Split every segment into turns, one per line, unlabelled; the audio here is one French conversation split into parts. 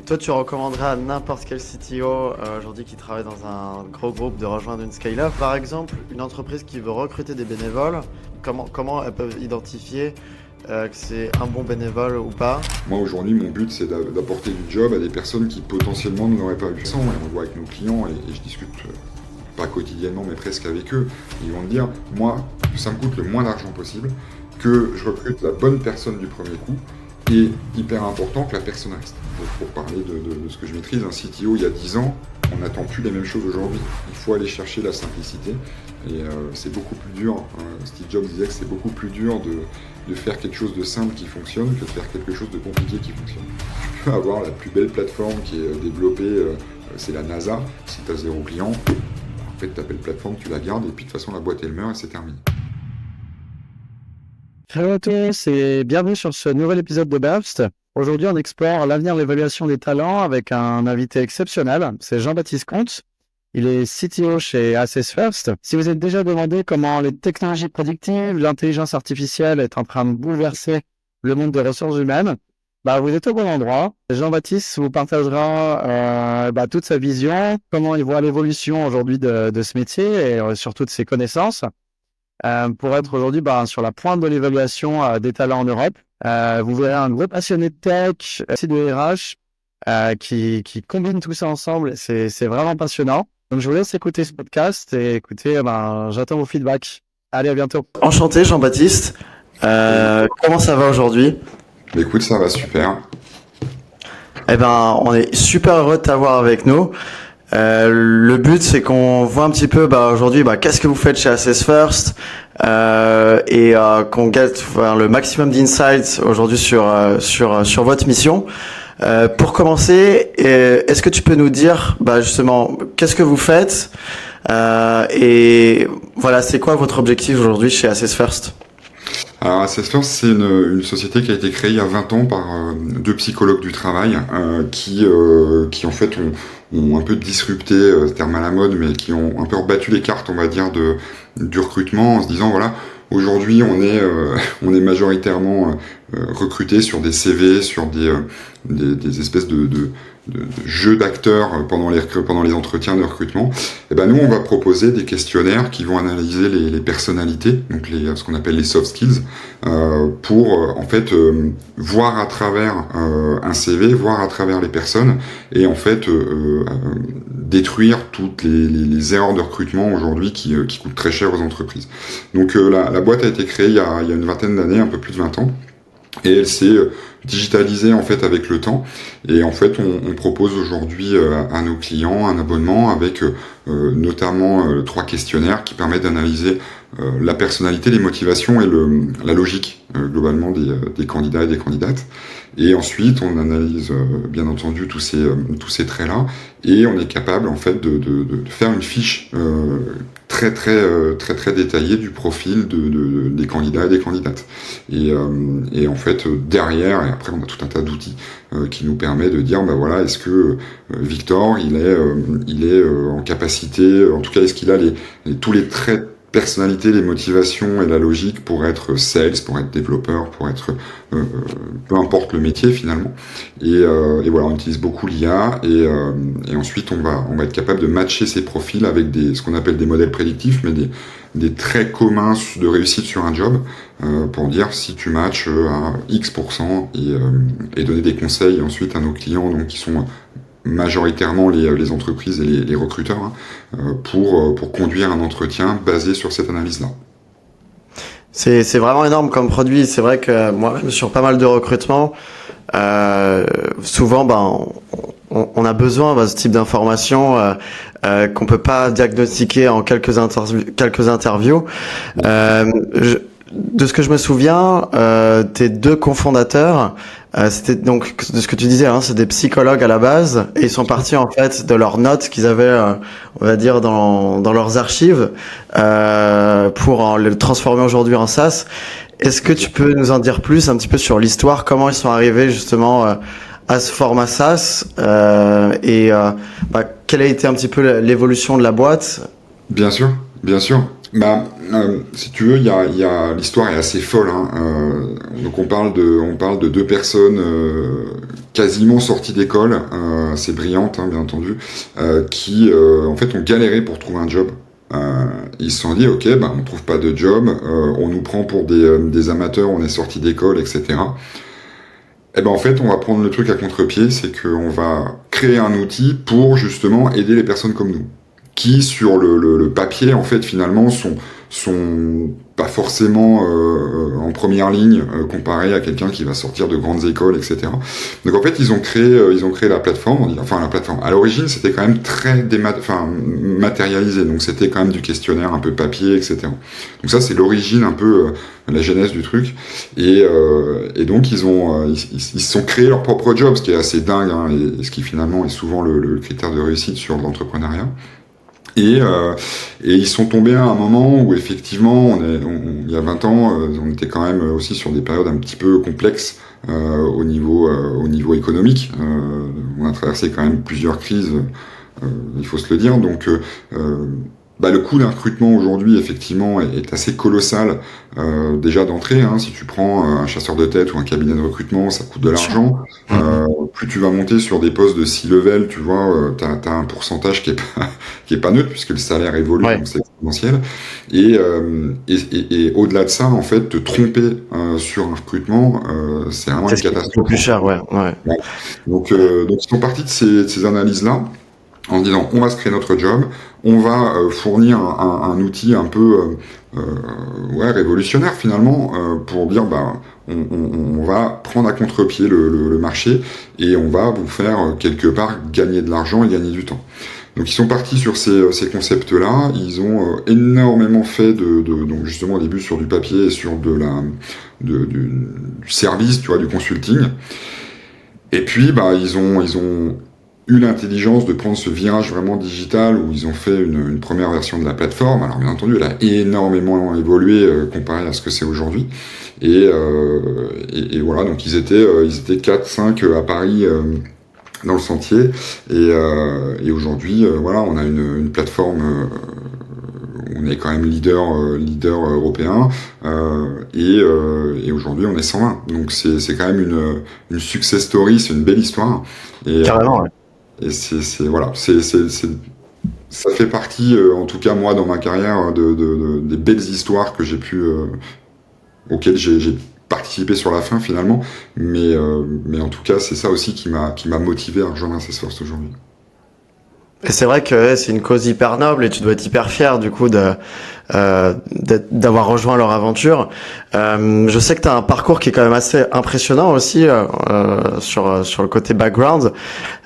toi, tu recommanderais à n'importe quel CTO aujourd'hui qui travaille dans un gros groupe de rejoindre une scale-up? Par exemple, une entreprise qui veut recruter des bénévoles, comment elles peuvent identifier que c'est un bon bénévole ou pas?
Moi aujourd'hui mon but c'est d'apporter du job à des personnes qui potentiellement ne l'auraient pas eu. On le voit avec nos clients et je discute pas quotidiennement mais presque avec eux. Ils vont me dire, moi ça me coûte le moins d'argent possible, que je recrute la bonne personne du premier coup et hyper important que la personne reste. Donc, pour parler de ce que je maîtrise, un CTO il y a 10 ans, on n'attend plus les mêmes choses aujourd'hui. Il faut aller chercher la simplicité et c'est beaucoup plus dur. Steve Jobs disait que c'est beaucoup plus dur de faire quelque chose de simple qui fonctionne que de faire quelque chose de compliqué qui fonctionne. Tu peux avoir la plus belle plateforme qui est développée, c'est la NASA. Si tu as 0 client, en fait ta belle plateforme tu la gardes et puis de toute façon la boîte elle meurt et c'est terminé.
Hello à tous et bienvenue sur ce nouvel épisode de Burst. Aujourd'hui, on explore l'avenir de l'évaluation des talents avec un invité exceptionnel. C'est Jean-Baptiste Comte. Il est CTO chez Assess First. Si vous êtes déjà demandé comment les technologies prédictives, l'intelligence artificielle est en train de bouleverser le monde des ressources humaines, vous êtes au bon endroit. Jean-Baptiste vous partagera toute sa vision, comment il voit l'évolution aujourd'hui de ce métier et surtout de ses connaissances. Pour être aujourd'hui sur la pointe de l'évaluation des talents en Europe. Vous verrez un gros passionné de tech, aussi de RH, qui combine tout ça ensemble. C'est vraiment passionnant. Donc je vous laisse écouter ce podcast et écoutez, j'attends vos feedbacks. Allez, à bientôt.
Enchanté Jean-Baptiste. Comment ça va aujourd'hui?
Écoute, ça va super.
On est super heureux de t'avoir avec nous. Le but c'est qu'on voit un petit peu aujourd'hui qu'est-ce que vous faites chez Assess First et qu'on get le maximum d'insights aujourd'hui sur votre mission. Pour commencer, est-ce que tu peux nous dire justement qu'est-ce que vous faites et voilà, c'est quoi votre objectif aujourd'hui chez Assess First?
Alors Assess First, c'est une société qui a été créée il y a 20 ans par 2 psychologues du travail qui en fait ont un peu disrupté, ce terme à la mode, mais qui ont un peu rebattu les cartes, on va dire, du recrutement en se disant voilà, aujourd'hui on est majoritairement recruté sur des CV, sur des espèces de jeux d'acteurs pendant les entretiens de recrutement. Et nous on va proposer des questionnaires qui vont analyser les personnalités, donc ce qu'on appelle les soft skills, pour en fait voir à travers un CV, voir à travers les personnes et en fait détruire toutes les erreurs de recrutement aujourd'hui qui coûtent très cher aux entreprises. Donc la boîte a été créée il y a une vingtaine d'années, un peu plus de 20 ans. Et elle s'est digitalisée en fait avec le temps. Et en fait, on propose aujourd'hui à nos clients un abonnement avec notamment 3 questionnaires qui permettent d'analyser la personnalité, les motivations et la logique globalement des candidats et des candidates. Et ensuite, on analyse bien entendu tous ces traits-là et on est capable en fait de faire une fiche très détaillée du profil des candidats et des candidates. Et en fait derrière, et après on a tout un tas d'outils qui nous permet de dire voilà, est-ce que Victor il est en capacité, en tout cas est-ce qu'il a tous les traits personnalité, les motivations et la logique pour être sales, pour être développeur, pour être peu importe le métier finalement. Et voilà, on utilise beaucoup l'IA et ensuite on va être capable de matcher ces profils avec ce qu'on appelle des modèles prédictifs, mais des traits communs de réussite sur un job pour dire si tu matches à X% et donner des conseils ensuite à nos clients donc qui sont majoritairement les entreprises et les recruteurs pour conduire un entretien basé sur cette analyse-là.
C'est vraiment énorme comme produit. C'est vrai que moi-même sur pas mal de recrutements, souvent on a besoin de ce type d'informations qu'on peut pas diagnostiquer en quelques interviews. De ce que je me souviens, tes 2 cofondateurs, c'était donc de ce que tu disais, c'est des psychologues à la base, et ils sont partis en fait de leurs notes qu'ils avaient, on va dire dans leurs archives, pour le transformer aujourd'hui en SaaS. Est-ce que tu peux nous en dire plus un petit peu sur l'histoire, comment ils sont arrivés justement à ce format SaaS, et quelle a été un petit peu l'évolution de la boîte?
Bien sûr. Si tu veux, l'histoire est assez folle. Hein. Donc on parle de deux personnes quasiment sorties d'école, assez brillantes, hein, bien entendu, qui en fait ont galéré pour trouver un job. Ils se sont dit, ok, on trouve pas de job, on nous prend pour des amateurs, on est sortis d'école, etc. Et en fait, on va prendre le truc à contre-pied, c'est qu'on va créer un outil pour justement aider les personnes comme nous, qui sur le papier, en fait, finalement, sont pas forcément en première ligne comparé à quelqu'un qui va sortir de grandes écoles, etc. Donc en fait, ils ont créé la plateforme. Enfin, la plateforme. À l'origine, c'était quand même très matérialisé. Donc c'était quand même du questionnaire un peu papier, etc. Donc ça, c'est l'origine un peu la genèse du truc. Et donc ils se sont créés leur propre job, ce qui est assez dingue, hein, et ce qui finalement est souvent le critère de réussite sur l'entrepreneuriat. Et ils sont tombés à un moment où effectivement, il y a 20 ans, on était quand même aussi sur des périodes un petit peu complexes au niveau économique. On a traversé quand même plusieurs crises, il faut se le dire. Donc le coût d'un recrutement aujourd'hui, effectivement, est assez colossal. Déjà d'entrée, hein, si tu prends un chasseur de tête ou un cabinet de recrutement, ça coûte de l'argent. Plus tu vas monter sur des postes de C-level, tu vois, t'as un pourcentage qui est pas neutre puisque le salaire évolue, donc c'est exponentiel. Et au-delà de ça, en fait, te tromper sur un recrutement, c'est vraiment une catastrophe.
C'est plus cher, ouais.
Donc ils sont partis de ces analyses-là en disant on va se créer notre job, on va fournir un outil un peu révolutionnaire finalement pour dire on va prendre à contre-pied le marché et on va vous faire quelque part gagner de l'argent et gagner du temps. Donc ils sont partis sur ces concepts-là, ils ont énormément fait donc justement au début sur du papier et sur du service, tu vois, du consulting. Et puis ils ont eu l'intelligence de prendre ce virage vraiment digital où ils ont fait une première version de la plateforme. Alors bien entendu, elle a énormément évolué comparé à ce que c'est aujourd'hui. Et voilà, donc ils étaient 4-5 à Paris dans le sentier. Et aujourd'hui, voilà, on a une plateforme où on est quand même leader européen. Et aujourd'hui, on est 120. Donc c'est quand même une success story, c'est une belle histoire. Et,
carrément, ouais.
Et voilà, ça fait partie, en tout cas moi dans ma carrière, des belles histoires que auxquelles j'ai participé sur la fin finalement, mais en tout cas c'est ça aussi qui m'a motivé à rejoindre Access First aujourd'hui.
Et c'est vrai que c'est une cause hyper noble et tu dois être hyper fier du coup d'avoir rejoint leur aventure. Je sais que tu as un parcours qui est quand même assez impressionnant aussi sur le côté background.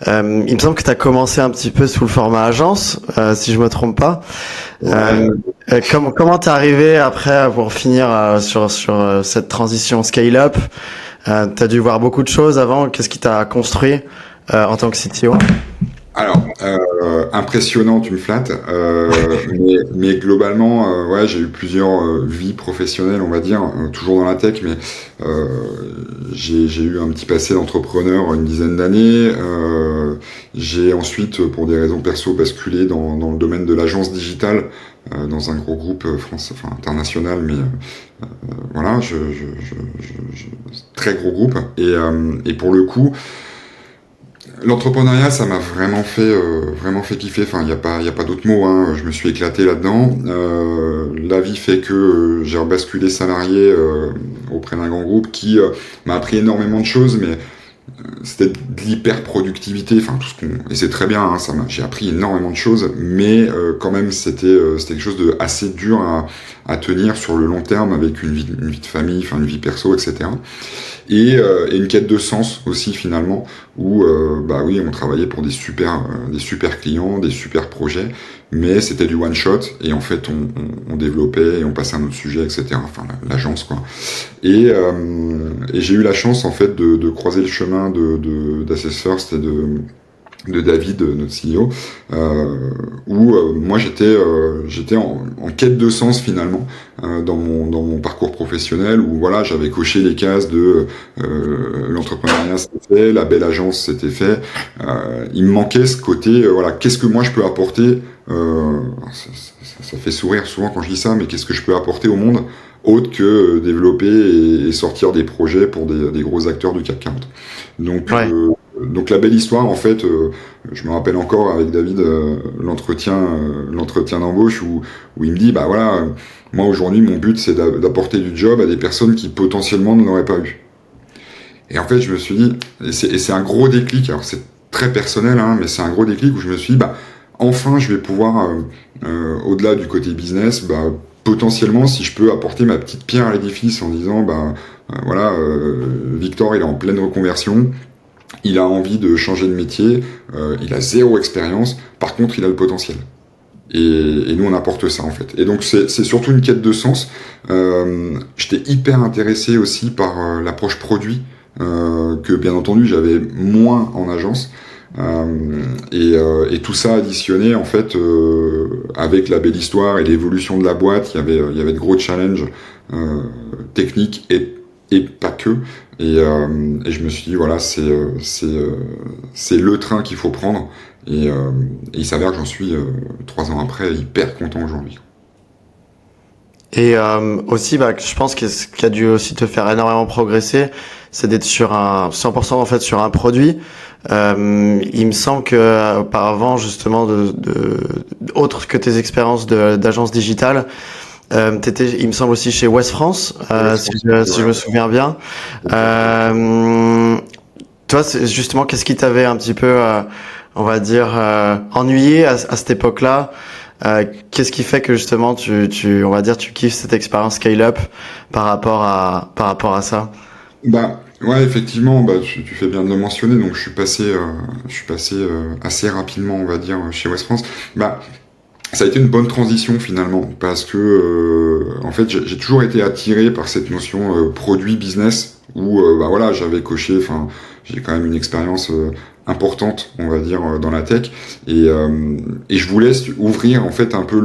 Il me semble que tu as commencé un petit peu sous le format agence, si je me trompe pas. Ouais. Comment t'es arrivé après pour finir sur cette transition scale-up? T'as dû voir beaucoup de choses avant. Qu'est-ce qui t'a construit en tant que CTO?
Alors, impressionnant, tu me flattes, mais globalement, ouais, j'ai eu plusieurs vies professionnelles, on va dire, toujours dans la tech, mais j'ai eu un petit passé d'entrepreneur une dizaine d'années. J'ai ensuite, pour des raisons perso, basculé dans le domaine de l'agence digitale, dans un gros groupe international, mais voilà, très gros groupe. Et pour le coup, l'entrepreneuriat, ça m'a vraiment fait kiffer. Enfin, il y a pas d'autre mot, hein. Je me suis éclaté là-dedans. La vie fait que j'ai rebasculé salarié auprès d'un grand groupe qui m'a appris énormément de choses, mais c'était de l'hyper-productivité, enfin et c'est très bien, hein, j'ai appris énormément de choses, mais quand même c'était quelque chose de assez dur à tenir sur le long terme avec une vie de famille, enfin une vie perso, etc. Et une quête de sens aussi finalement, où oui, on travaillait pour des super clients, des super projets, mais c'était du one shot et en fait on développait et on passait à un autre sujet, etc. Enfin l'agence quoi. Et j'ai eu la chance en fait de croiser le chemin d'Access First et de David, notre CEO, où moi j'étais en quête de sens finalement dans mon parcours professionnel, où voilà, j'avais coché les cases de l'entrepreneuriat c'était fait, la belle agence c'était fait, il me manquait ce côté voilà, qu'est-ce que moi je peux apporter, ça fait sourire souvent quand je dis ça, mais qu'est-ce que je peux apporter au monde autre que développer et sortir des projets pour des gros acteurs du CAC 40.
Ouais.
Donc la belle histoire, en fait, je me rappelle encore avec David l'entretien d'embauche où il me dit, bah voilà, moi aujourd'hui mon but c'est d'apporter du job à des personnes qui potentiellement ne l'auraient pas eu. Et en fait je me suis dit, et c'est un gros déclic, alors c'est très personnel, hein, mais c'est un gros déclic où je me suis dit, bah enfin je vais pouvoir, au-delà du côté business, bah potentiellement si je peux apporter ma petite pierre à l'édifice en disant, bah voilà, Victor il est en pleine reconversion. Il a envie de changer de métier, il a zéro expérience, par contre il a le potentiel. Et nous on apporte ça en fait. Et donc c'est surtout une quête de sens. J'étais hyper intéressé aussi par l'approche produit, que bien entendu j'avais moins en agence. Et tout ça additionné en fait avec la belle histoire et l'évolution de la boîte, il y avait de gros challenges techniques et pas que. Et je me suis dit voilà, c'est le train qu'il faut prendre. Et il s'avère que j'en suis 3 ans après hyper content aujourd'hui.
Et aussi, bah, je pense que ce qui a dû aussi te faire énormément progresser, c'est d'être sur 100% en fait sur un produit. Il me semble que auparavant, justement, autre que tes expériences d'agence digitale, t'étais, il me semble aussi chez West France, si je me souviens bien. Toi, justement, qu'est-ce qui t'avait un petit peu, on va dire, ennuyé à cette époque-là? Qu'est-ce qui fait que justement on va dire, tu kiffes cette expérience scale-up par rapport à ça?
Bah ouais, effectivement, bah tu fais bien de le mentionner. Donc je suis passé assez rapidement, on va dire, chez West France. Bah ça a été une bonne transition finalement parce que en fait j'ai toujours été attiré par cette notion produit business où bah voilà, j'avais coché, enfin j'ai quand même une expérience importante, on va dire, dans la tech, et je voulais ouvrir en fait un peu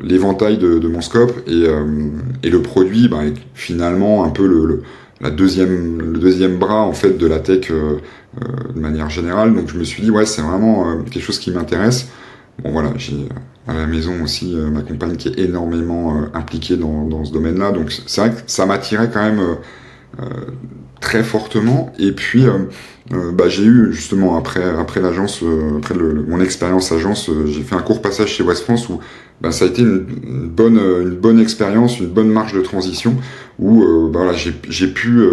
l'éventail de mon scope, et le produit, bah, est finalement un peu le deuxième bras en fait de la tech de manière générale. Donc je me suis dit ouais, c'est vraiment quelque chose qui m'intéresse. Bon voilà, j'ai à la maison aussi ma compagne qui est énormément impliquée dans ce domaine-là, donc c'est vrai que ça m'attirait quand même euh, très fortement. Et puis bah, j'ai eu justement après l'agence, après mon expérience agence, j'ai fait un court passage chez West France où bah, ça a été une bonne expérience, une bonne marge de transition où bah, voilà, j'ai pu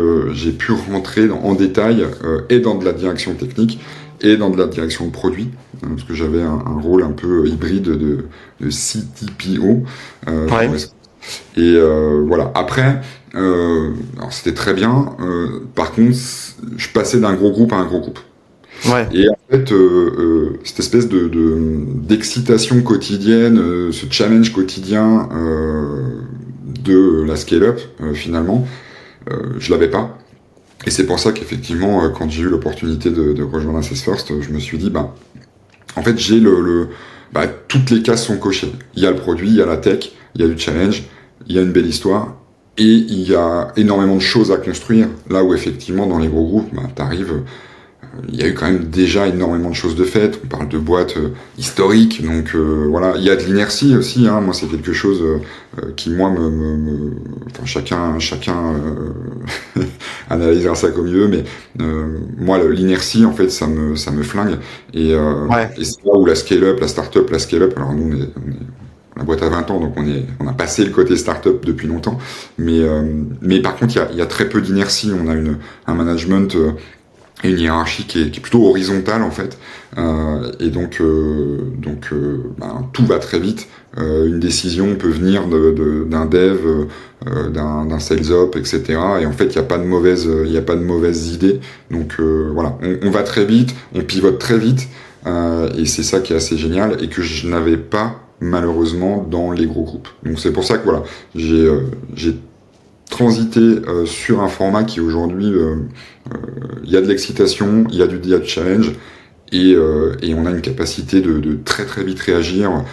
rentrer en détail et dans de la direction technique et dans de la direction de produit, parce que j'avais un rôle un peu hybride de CTPO.
Ouais.
Et voilà. Après, alors c'était très bien. Par contre, je passais d'un gros groupe à un gros groupe.
Ouais.
Et en fait, cette espèce d'excitation quotidienne, ce challenge quotidien de la scale-up, finalement, je l'avais pas. Et c'est pour ça qu'effectivement, quand j'ai eu l'opportunité de rejoindre Access First, je me suis dit, bah, en fait, j'ai bah, toutes les cases sont cochées. Il y a le produit, il y a la tech, il y a du challenge, il y a une belle histoire, et il y a énormément de choses à construire. Là où effectivement, dans les gros groupes, bah, t'arrives, il y a eu quand même déjà énormément de choses de faites. On parle de boîtes historiques, donc voilà. Il y a de l'inertie aussi. Hein. Moi, c'est quelque chose qui moi enfin chacun analysera ça comme il veut, mais moi l'inertie en fait ça me flingue. Et,
Ouais.
et c'est là où la scale-up, la start-up, la scale-up. Alors nous la boîte a 20 ans, donc on a passé le côté start-up depuis longtemps. Mais par contre, il y a très peu d'inertie. On a un management et une hiérarchie qui est plutôt horizontale en fait, et donc ben, tout va très vite. Une décision peut venir d'un dev, d'un sales op, etc. Et en fait, il y a pas de mauvaises idées. Donc voilà, on va très vite, on pivote très vite, et c'est ça qui est assez génial et que je n'avais pas malheureusement dans les gros groupes. Donc c'est pour ça que voilà, j'ai transité sur un format qui aujourd'hui il y a de l'excitation, il y a du challenge, et on a une capacité de très très vite réagir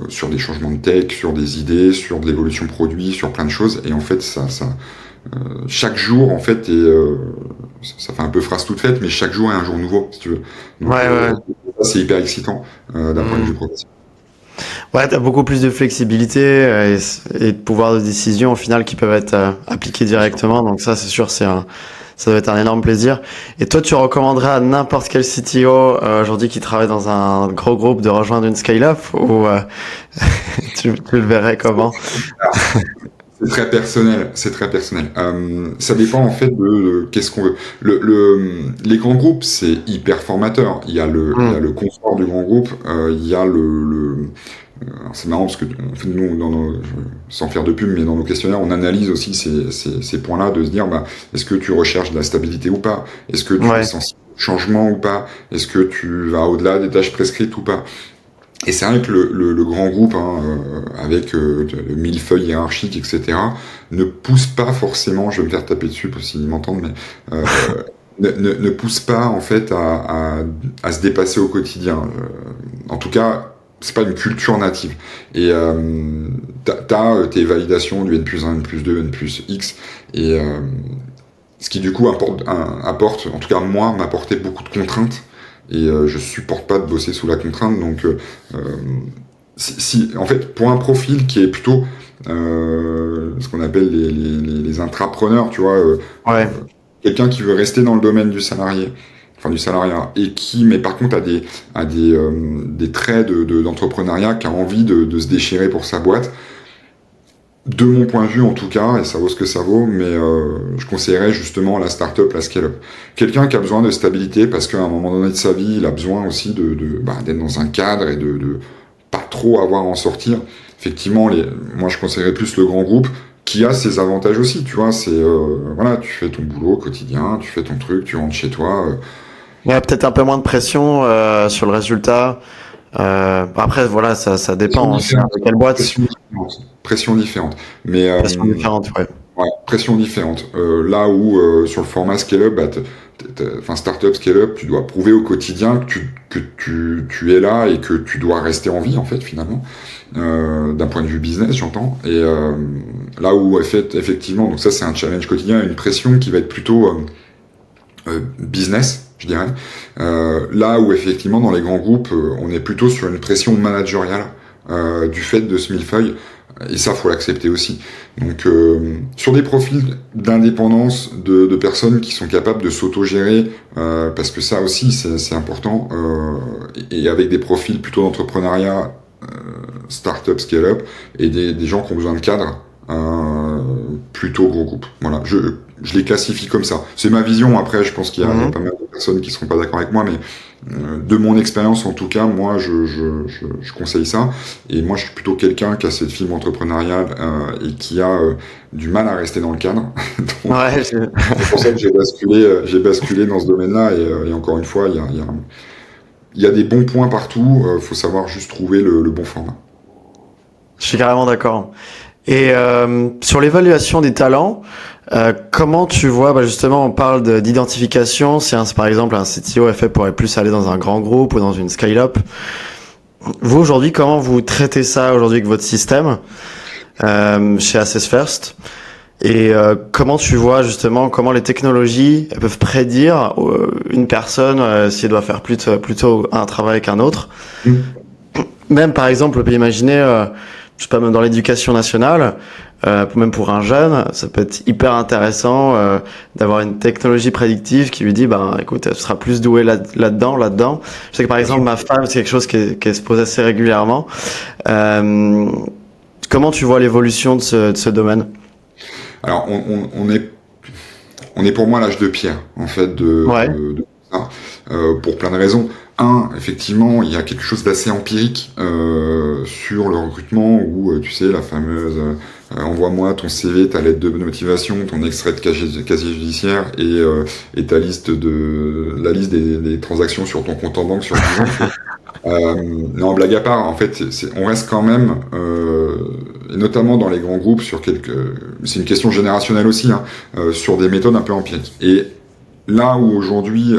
sur des changements de tech, sur des idées, sur de l'évolution produit, sur plein de choses. Et en fait, chaque jour, en fait, ça fait un peu phrase toute faite, mais chaque jour est un jour nouveau, si tu veux. Donc,
Ouais.
ça, c'est hyper excitant d'un point de vue professionnel.
Ouais, t'as beaucoup plus de flexibilité et de pouvoir de décision au final qui peuvent être appliqués directement. Donc ça, c'est sûr, ça doit être un énorme plaisir. Et toi, tu recommanderais à n'importe quel CTO aujourd'hui qui travaille dans un gros groupe de rejoindre une scale-up ou tu le verrais comment?
C'est très personnel, c'est très personnel. Ça dépend en fait de qu'est-ce qu'on veut. Les grands groupes, c'est hyper formateur. Il y a le confort du grand groupe, il y a alors c'est marrant parce que en fait, nous, sans faire de pub, mais dans nos questionnaires, on analyse aussi ces points-là, de se dire, est-ce que tu recherches de la stabilité ou pas? Est-ce que tu es sensible au changement ou pas? Est-ce que tu vas au-delà des tâches prescrites ou pas? Et c'est vrai que le grand groupe, avec le millefeuille hiérarchique, etc., ne pousse pas forcément, je vais me faire taper dessus pour s'ils m'entendent, mais ne pousse pas en fait à se dépasser au quotidien. En tout cas, c'est pas une culture native. Et t'as tes validations du N+1, N+2, N+X, et ce qui du coup apporte, en tout cas moi, m'apportait beaucoup de contraintes. Et je supporte pas de bosser sous la contrainte, donc en fait, pour un profil qui est plutôt ce qu'on appelle les intrapreneurs, tu vois, quelqu'un qui veut rester dans le domaine du salarié, enfin du salariat, et qui, mais par contre, a des traits d'entrepreneuriat, qui a envie de se déchirer pour sa boîte. De mon point de vue, en tout cas, et ça vaut ce que ça vaut, mais je conseillerais justement la start-up, la scale-up. Quelqu'un qui a besoin de stabilité parce qu'à un moment donné de sa vie, il a besoin aussi d'être dans un cadre et de pas trop avoir à en sortir. Effectivement, moi je conseillerais plus le grand groupe qui a ses avantages aussi, tu vois. C'est voilà, tu fais ton boulot au quotidien, tu fais ton truc, tu rentres chez toi.
Il y a peut-être un peu moins de pression sur le résultat. Après, voilà, ça dépend de quelle boîte.
Pression différente. Mais,
pression différente, ouais.
Ouais, pression différente. Là où sur le format scale-up, enfin startup scale-up, tu dois prouver au quotidien que tu es là et que tu dois rester en vie en fait finalement, d'un point de vue business j'entends. Et là où effectivement, donc ça c'est un challenge quotidien, une pression qui va être plutôt business, je dirais. Là où effectivement dans les grands groupes, on est plutôt sur une pression managériale du fait de ce millefeuille. Et ça, faut l'accepter aussi. Donc, sur des profils d'indépendance de personnes qui sont capables de s'autogérer, parce que ça aussi, c'est important, et avec des profils plutôt d'entrepreneuriat, start-up, scale-up, et des gens qui ont besoin de cadre, plutôt gros groupe. Voilà, je les classifie comme ça. C'est ma vision. Après, je pense qu'il y a pas mal de personnes qui seront pas d'accord avec moi, mais de mon expérience, en tout cas, moi, je conseille ça. Et moi, je suis plutôt quelqu'un qui a cette fibre entrepreneuriale et qui a du mal à rester dans le cadre. Donc, c'est pour ça que j'ai basculé dans ce domaine-là. Et encore une fois, il y a des bons points partout. Faut savoir juste trouver le bon format.
Je suis carrément d'accord. Et sur l'évaluation des talents, comment tu vois, justement, on parle d'identification. Si par exemple un CTO est fait pourrait plus aller dans un grand groupe ou dans une scale-up. Vous aujourd'hui, comment vous traitez ça aujourd'hui avec votre système chez Assess First? Et comment tu vois justement comment les technologies elles peuvent prédire une personne si elle doit faire plutôt un travail qu'un autre. Même par exemple, on peut imaginer, je sais pas, même dans l'éducation nationale, même pour un jeune, ça peut être hyper intéressant d'avoir une technologie prédictive qui lui dit, écoute, tu seras plus doué là-dedans. Je sais que par exemple, ma femme, c'est quelque chose qui se pose assez régulièrement. Comment tu vois l'évolution de ce domaine?
Alors, on est pour moi l'âge de pierre, en fait, de ça, pour plein de raisons. Effectivement, il y a quelque chose d'assez empirique sur le recrutement où, tu sais, la fameuse envoie-moi ton CV, ta lettre de motivation, ton extrait de casier judiciaire et la liste des transactions sur ton compte en banque sur 10 ans. Non, blague à part, en fait, on reste quand même, et notamment dans les grands groupes, c'est une question générationnelle aussi, sur des méthodes un peu empiriques. Et là où aujourd'hui,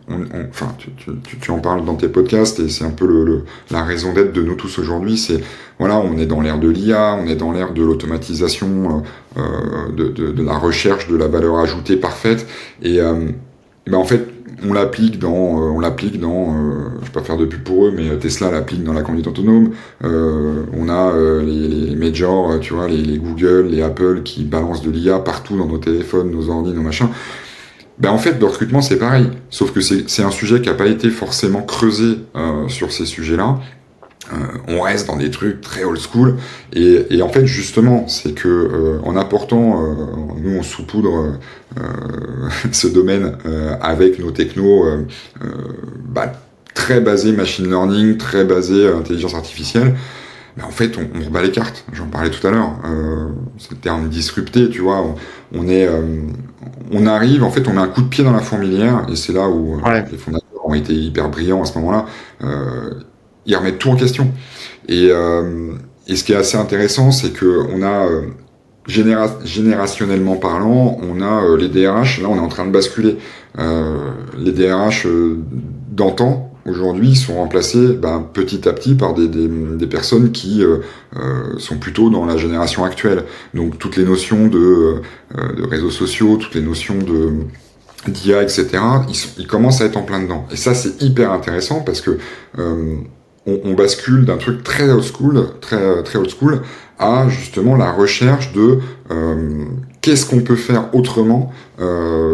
enfin, tu en parles dans tes podcasts et c'est un peu la raison d'être de nous tous aujourd'hui. C'est voilà, on est dans l'ère de l'IA, on est dans l'ère de l'automatisation, de la recherche de la valeur ajoutée parfaite et ben en fait on l'applique dans, je vais pas faire de pub pour eux, mais Tesla l'applique dans la conduite autonome. On a les majors, tu vois, les Google, les Apple qui balancent de l'IA partout dans nos téléphones, nos ordi, nos machins. Ben en fait, le recrutement c'est pareil, sauf que c'est un sujet qui a pas été forcément creusé sur ces sujets-là. On reste dans des trucs très old school et en fait justement c'est que en apportant nous on saupoudre ce domaine avec nos technos très basés machine learning, très basés intelligence artificielle. Mais en fait, on rebat les cartes. J'en parlais tout à l'heure. C'est le terme disrupté, tu vois. On arrive, en fait, on met un coup de pied dans la fourmilière, et c'est là où les fondateurs ont été hyper brillants à ce moment-là. Ils remettent tout en question. Et ce qui est assez intéressant, c'est que on a générationnellement parlant, on a les DRH. Là, on est en train de basculer. Les DRH d'antan. Aujourd'hui, ils sont remplacés petit à petit par des personnes qui sont plutôt dans la génération actuelle. Donc toutes les notions de réseaux sociaux, toutes les notions d'IA, etc., ils commencent à être en plein dedans. Et ça, c'est hyper intéressant parce que on bascule d'un truc très old school, très old school, à justement la recherche de qu'est-ce qu'on peut faire autrement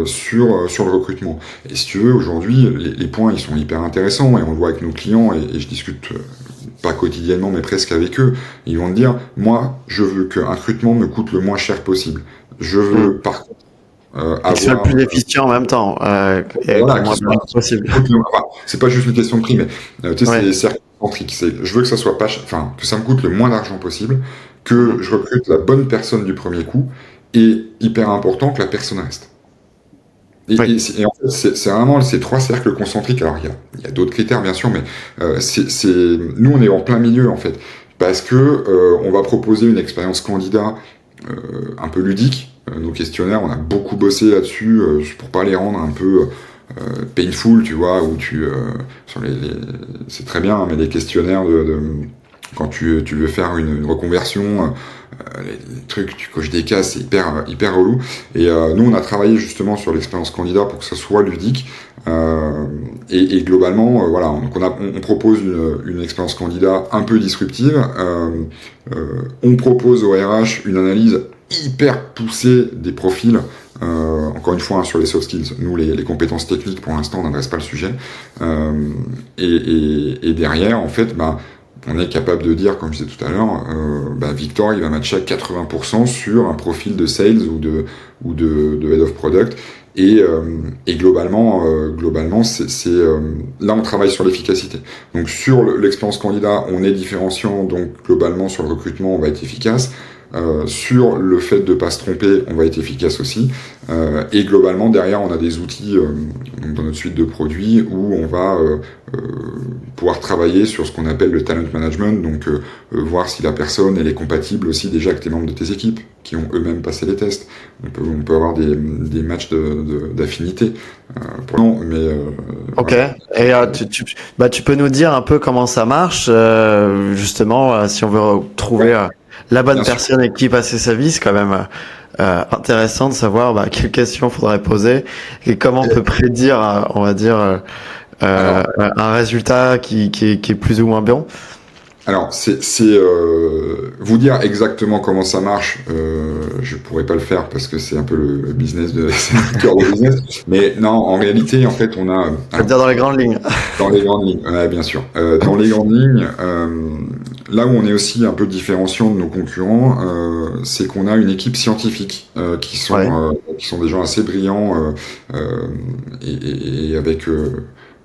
sur le recrutement. Et si tu veux, aujourd'hui, les points, ils sont hyper intéressants, et on le voit avec nos clients, et je discute pas quotidiennement, mais presque avec eux. Ils vont te dire, moi, je veux qu'un recrutement me coûte le moins cher possible. Je veux, par contre,
qu'il soit le plus efficient en même temps, et
voilà,
le moins cher possible.
C'est pas juste une question de prix, mais tu sais, c'est les cercles concentriques. Je veux que ça soit que ça me coûte le moins d'argent possible, que je recrute la bonne personne du premier coup, et hyper important que la personne reste. Et en fait, c'est vraiment ces trois cercles concentriques. Alors il y a d'autres critères bien sûr, mais nous on est en plein milieu en fait, parce que on va proposer une expérience candidat un peu ludique. Nos questionnaires, on a beaucoup bossé là-dessus pour pas les rendre un peu painful, tu vois, où c'est très bien, mais les questionnaires quand tu veux faire une reconversion, les trucs, tu coches des cases, c'est hyper relou. Et nous, on a travaillé justement sur l'expérience candidat pour que ça soit ludique. Et globalement, voilà, donc on propose une expérience candidat un peu disruptive. On propose au RH une analyse hyper poussée des profils. Encore une fois, sur les soft skills, nous les compétences techniques pour l'instant on n'adresse pas le sujet. Et derrière, en fait, on est capable de dire, comme je disais tout à l'heure, Victor, il va matcher à 80% sur un profil de sales ou de head of product. Et globalement, c'est là on travaille sur l'efficacité. Donc sur l'expérience candidat, on est différenciant. Donc globalement sur le recrutement, on va être efficace. Sur le fait de pas se tromper, on va être efficace aussi. Et globalement, derrière, on a des outils dans notre suite de produits où on va pouvoir travailler sur ce qu'on appelle le talent management, donc voir si la personne elle est compatible aussi déjà avec tes membres de tes équipes qui ont eux-mêmes passé les tests. On peut avoir des matchs d'affinité.
Ok. Voilà. Et tu peux nous dire un peu comment ça marche, justement, si on veut trouver la bonne personne avec qui passer sa vie, c'est quand même intéressant de savoir quelles questions faudrait poser et comment on peut prédire, on va dire, un résultat qui est plus ou moins bon.
Alors, c'est vous dire exactement comment ça marche, je pourrais pas le faire parce que c'est un peu le business c'est le cœur du business. Mais non, en réalité, en fait, on a.
Je veux dire dans les grandes lignes.
Dans les grandes lignes, ouais, bien sûr. Dans les grandes lignes, là où on est aussi un peu différenciant de nos concurrents, c'est qu'on a une équipe scientifique qui sont des gens assez brillants et avec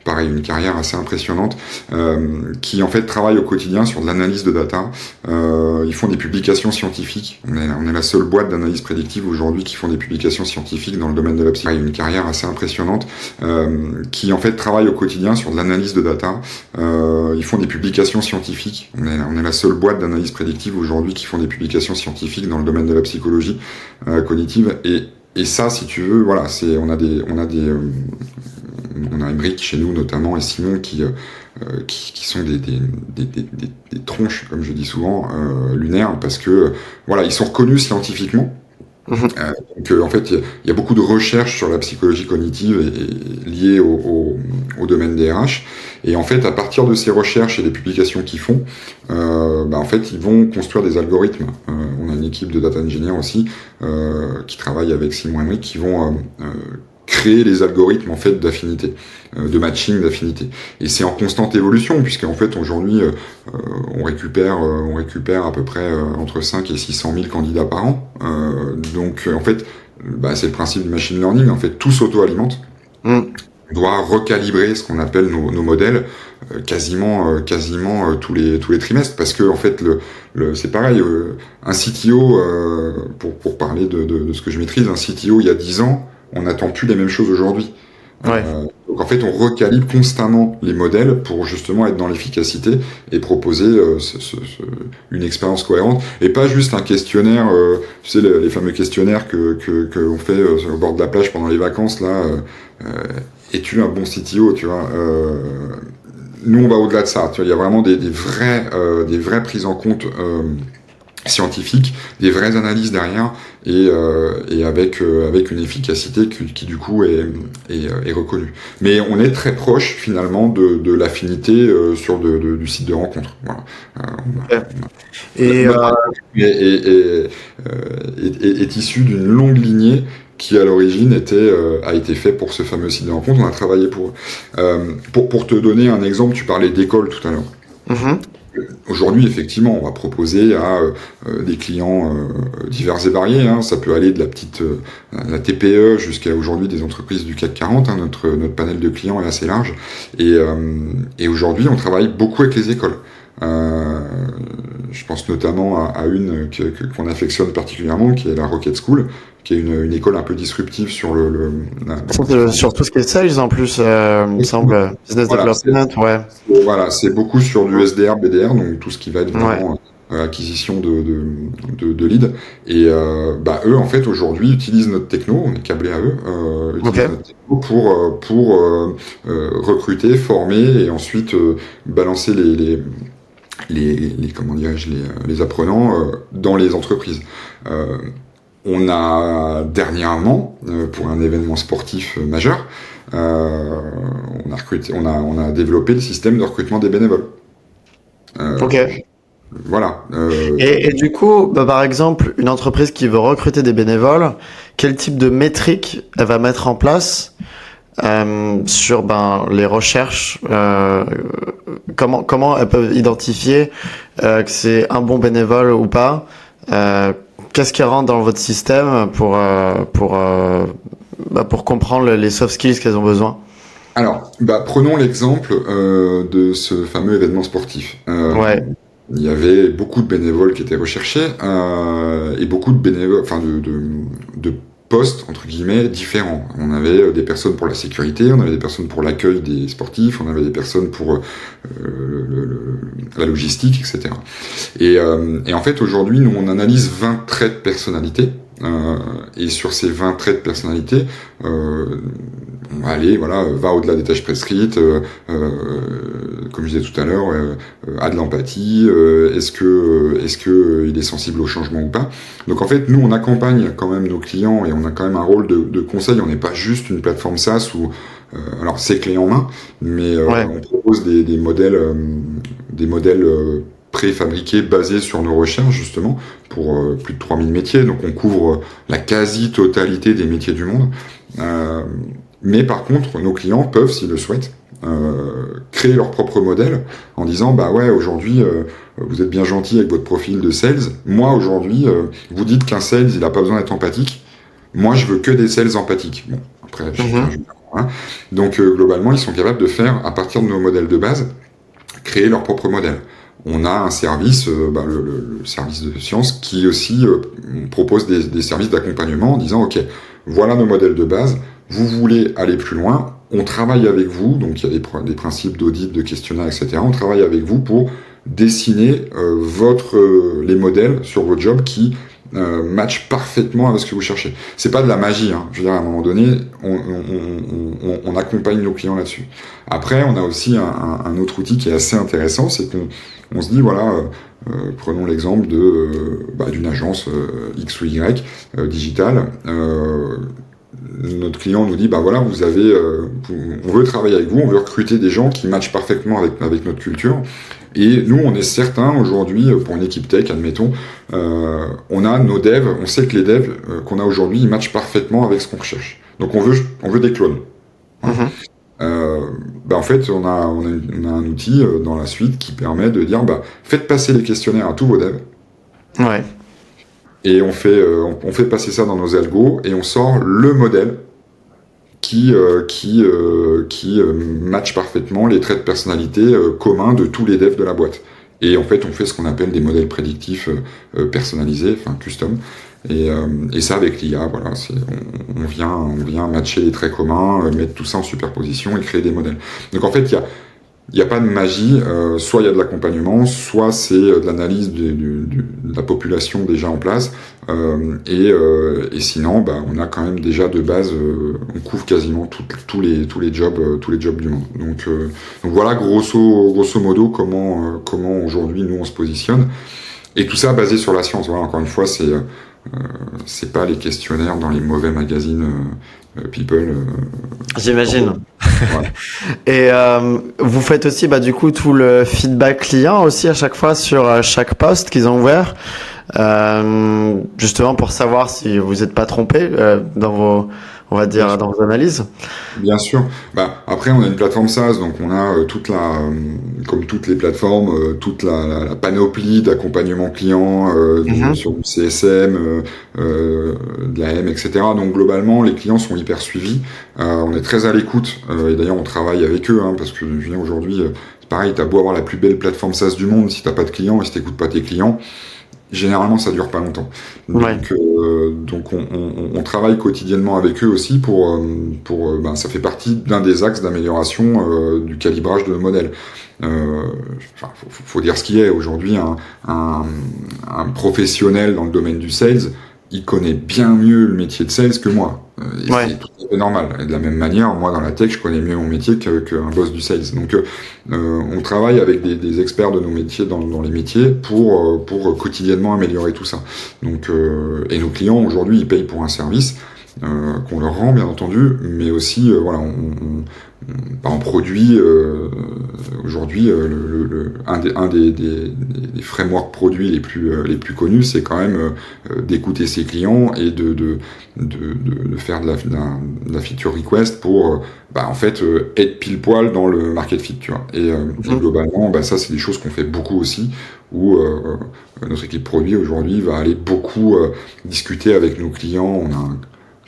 pareil, une carrière assez impressionnante, qui en fait travaille au quotidien sur de l'analyse de data. Ils font des publications scientifiques. On est la seule boîte d'analyse prédictive aujourd'hui qui font des publications scientifiques dans le domaine de la psychologie. Une carrière assez impressionnante, qui en fait travaille au quotidien sur de l'analyse de data. Ils font des publications scientifiques. On est la seule boîte d'analyse prédictive aujourd'hui qui font des publications scientifiques dans le domaine de la psychologie cognitive. Et ça, si tu veux, voilà, on a on a Émeric chez nous notamment et Simon qui sont des tronches, comme je dis souvent, lunaires, parce que voilà, ils sont reconnus scientifiquement. Donc en fait, il y a beaucoup de recherches sur la psychologie cognitive et liées au domaine des RH. Et en fait, à partir de ces recherches et des publications qu'ils font, en fait, ils vont construire des algorithmes. On a une équipe de data engineers aussi qui travaille avec Simon et Émeric, qui vont créer les algorithmes en fait d'affinité, de matching d'affinité. Et c'est en constante évolution, puisqu'en fait aujourd'hui on récupère à peu près entre 5 et 600 000 candidats par an. Donc en fait, c'est le principe du machine learning. En fait, tout s'auto-alimente. On doit recalibrer ce qu'on appelle nos modèles quasiment tous les trimestres, parce que en fait c'est pareil. Un CTO, pour parler de ce que je maîtrise, un CTO il y a 10 ans, on n'attend plus les mêmes choses aujourd'hui.
Ouais.
Donc en fait, on recalibre constamment les modèles pour justement être dans l'efficacité et proposer une expérience cohérente, et pas juste un questionnaire, tu sais, les fameux questionnaires que on fait au bord de la plage pendant les vacances là. Es-tu un bon CTO, tu vois? Nous, on va au-delà de ça. Tu vois, il y a vraiment des vraies prises en compte scientifiques, des vraies analyses derrière, et avec une efficacité qui du coup est reconnue. Mais on est très proche finalement de l'affinité sur du site de rencontre. Voilà. Est issu d'une longue lignée qui à l'origine a été fait pour ce fameux site de rencontre. On a travaillé pour te donner un exemple. Tu parlais d'école tout à l'heure. Aujourd'hui, effectivement, on va proposer à des clients divers et variés. Ça peut aller de la TPE jusqu'à aujourd'hui des entreprises du CAC 40. Notre panel de clients est assez large. Et aujourd'hui, on travaille beaucoup avec les écoles. Je pense notamment à une qu'on affectionne particulièrement, qui est la Rocket School, qui est une école un peu disruptive sur
sur tout ce qui est sales en plus, il me semble, business development, ouais.
Voilà, c'est beaucoup sur du SDR, BDR, donc tout ce qui va être vraiment acquisition de leads. Et eux, en fait, aujourd'hui, utilisent notre techno, on est câblé à eux, utilisent notre techno pour recruter, former et ensuite balancer les apprenants dans les entreprises. On a dernièrement, pour un événement sportif majeur, on a développé le système de recrutement des bénévoles. Voilà.
Et du coup, par exemple, une entreprise qui veut recruter des bénévoles, quel type de métriques elle va mettre en place sur les recherches, comment elles peuvent identifier que c'est un bon bénévole ou pas, qu'est-ce qui rentre dans votre système pour comprendre les soft skills qu'elles ont besoin?
Alors, prenons l'exemple de ce fameux événement sportif. Il y avait beaucoup de bénévoles qui étaient recherchés et beaucoup de bénévoles, de postes entre guillemets différents. On avait des personnes pour la sécurité, on avait des personnes pour l'accueil des sportifs, on avait des personnes pour la logistique, etc. Et en fait aujourd'hui nous on analyse 20 traits de personnalité et sur ces 20 traits de personnalité on va aller va au-delà des tâches prescrites, comme je disais tout à l'heure, a de l'empathie, est-ce que il est sensible au changement ou pas. Donc en fait nous on accompagne quand même nos clients et on a quand même un rôle de conseil. On n'est pas juste une plateforme SaaS où alors c'est clé en main, mais on propose des modèles préfabriqués basés sur nos recherches justement pour plus de 3000 métiers. Donc on couvre la quasi-totalité des métiers du monde. Mais par contre, nos clients peuvent, s'ils le souhaitent, créer leur propre modèle en disant aujourd'hui vous êtes bien gentil avec votre profil de sales. Moi aujourd'hui, vous dites qu'un sales il a pas besoin d'être empathique. Moi je veux que des sales empathiques. Bon après donc globalement ils sont capables de faire à partir de nos modèles de base créer leur propre modèle. On a un service, le service de science, qui aussi propose des services d'accompagnement en disant ok, voilà nos modèles de base. Vous voulez aller plus loin, on travaille avec vous, donc il y a des principes d'audit, de questionnaire, etc. On travaille avec vous pour dessiner les modèles sur vos jobs qui matche parfaitement avec ce que vous cherchez. C'est pas de la magie, hein. Je veux dire, à un moment donné, on accompagne nos clients là-dessus. Après, on a aussi un autre outil qui est assez intéressant, c'est qu'on se dit, voilà, prenons l'exemple d'une agence X ou Y digitale. Notre client nous dit, bah voilà, on veut travailler avec vous, on veut recruter des gens qui matchent parfaitement avec notre culture. Et nous, on est certain aujourd'hui, pour une équipe tech, admettons, on a nos devs, on sait que les devs qu'on a aujourd'hui, ils matchent parfaitement avec ce qu'on recherche. Donc on veut des clones. En fait, on a un outil dans la suite qui permet de dire, faites passer les questionnaires à tous vos devs.
Ouais.
Et on fait passer ça dans nos algos et on sort le modèle qui match parfaitement les traits de personnalité communs de tous les devs de la boîte. Et en fait, on fait ce qu'on appelle des modèles prédictifs personnalisés, enfin custom. Et ça avec l'IA, voilà, on vient matcher les traits communs, mettre tout ça en superposition et créer des modèles. Donc en fait, il y a pas de magie, soit il y a de l'accompagnement, soit c'est de l'analyse de la population déjà en place, et sinon, on a quand même déjà de base, on couvre quasiment tous les jobs du monde. Donc voilà grosso modo comment aujourd'hui nous on se positionne, et tout ça basé sur la science. Voilà, encore une fois, c'est pas les questionnaires dans les mauvais magazines People.
J'imagine.
Ouais.
Et vous faites aussi du coup tout le feedback client aussi à chaque fois sur chaque poste qu'ils ont ouvert, justement pour savoir si vous n'êtes pas trompé dans vos analyses.
Bien sûr. Après, on a une plateforme SaaS, donc on a comme toutes les plateformes, toute la panoplie d'accompagnement client, sur du CSM, de la M, etc. Donc globalement, les clients sont hyper suivis. On est très à l'écoute, et d'ailleurs on travaille avec eux, parce que je viens aujourd'hui, c'est pareil, t'as beau avoir la plus belle plateforme SaaS du monde, si t'as pas de clients et si t'écoutes pas tes clients, généralement ça dure pas longtemps. Donc on travaille quotidiennement avec eux aussi pour ça fait partie d'un des axes d'amélioration du calibrage de nos modèles. Faut dire ce qui est aujourd'hui, un professionnel dans le domaine du sales, il connaît bien mieux le métier de sales que moi. C'est tout à fait normal. Et de la même manière, moi dans la tech, je connais mieux mon métier qu'un boss du sales. Donc on travaille avec des experts de nos métiers dans les métiers pour quotidiennement améliorer tout ça. Donc et nos clients aujourd'hui, ils payent pour un service qu'on leur rend bien entendu, mais aussi on produit aujourd'hui un des frameworks produits les plus connus, c'est quand même d'écouter ses clients et de faire de la feature request pour être pile poil dans le market fit, tu vois. Et globalement, ça c'est des choses qu'on fait beaucoup aussi, où notre équipe produit aujourd'hui va aller beaucoup discuter avec nos clients. On a un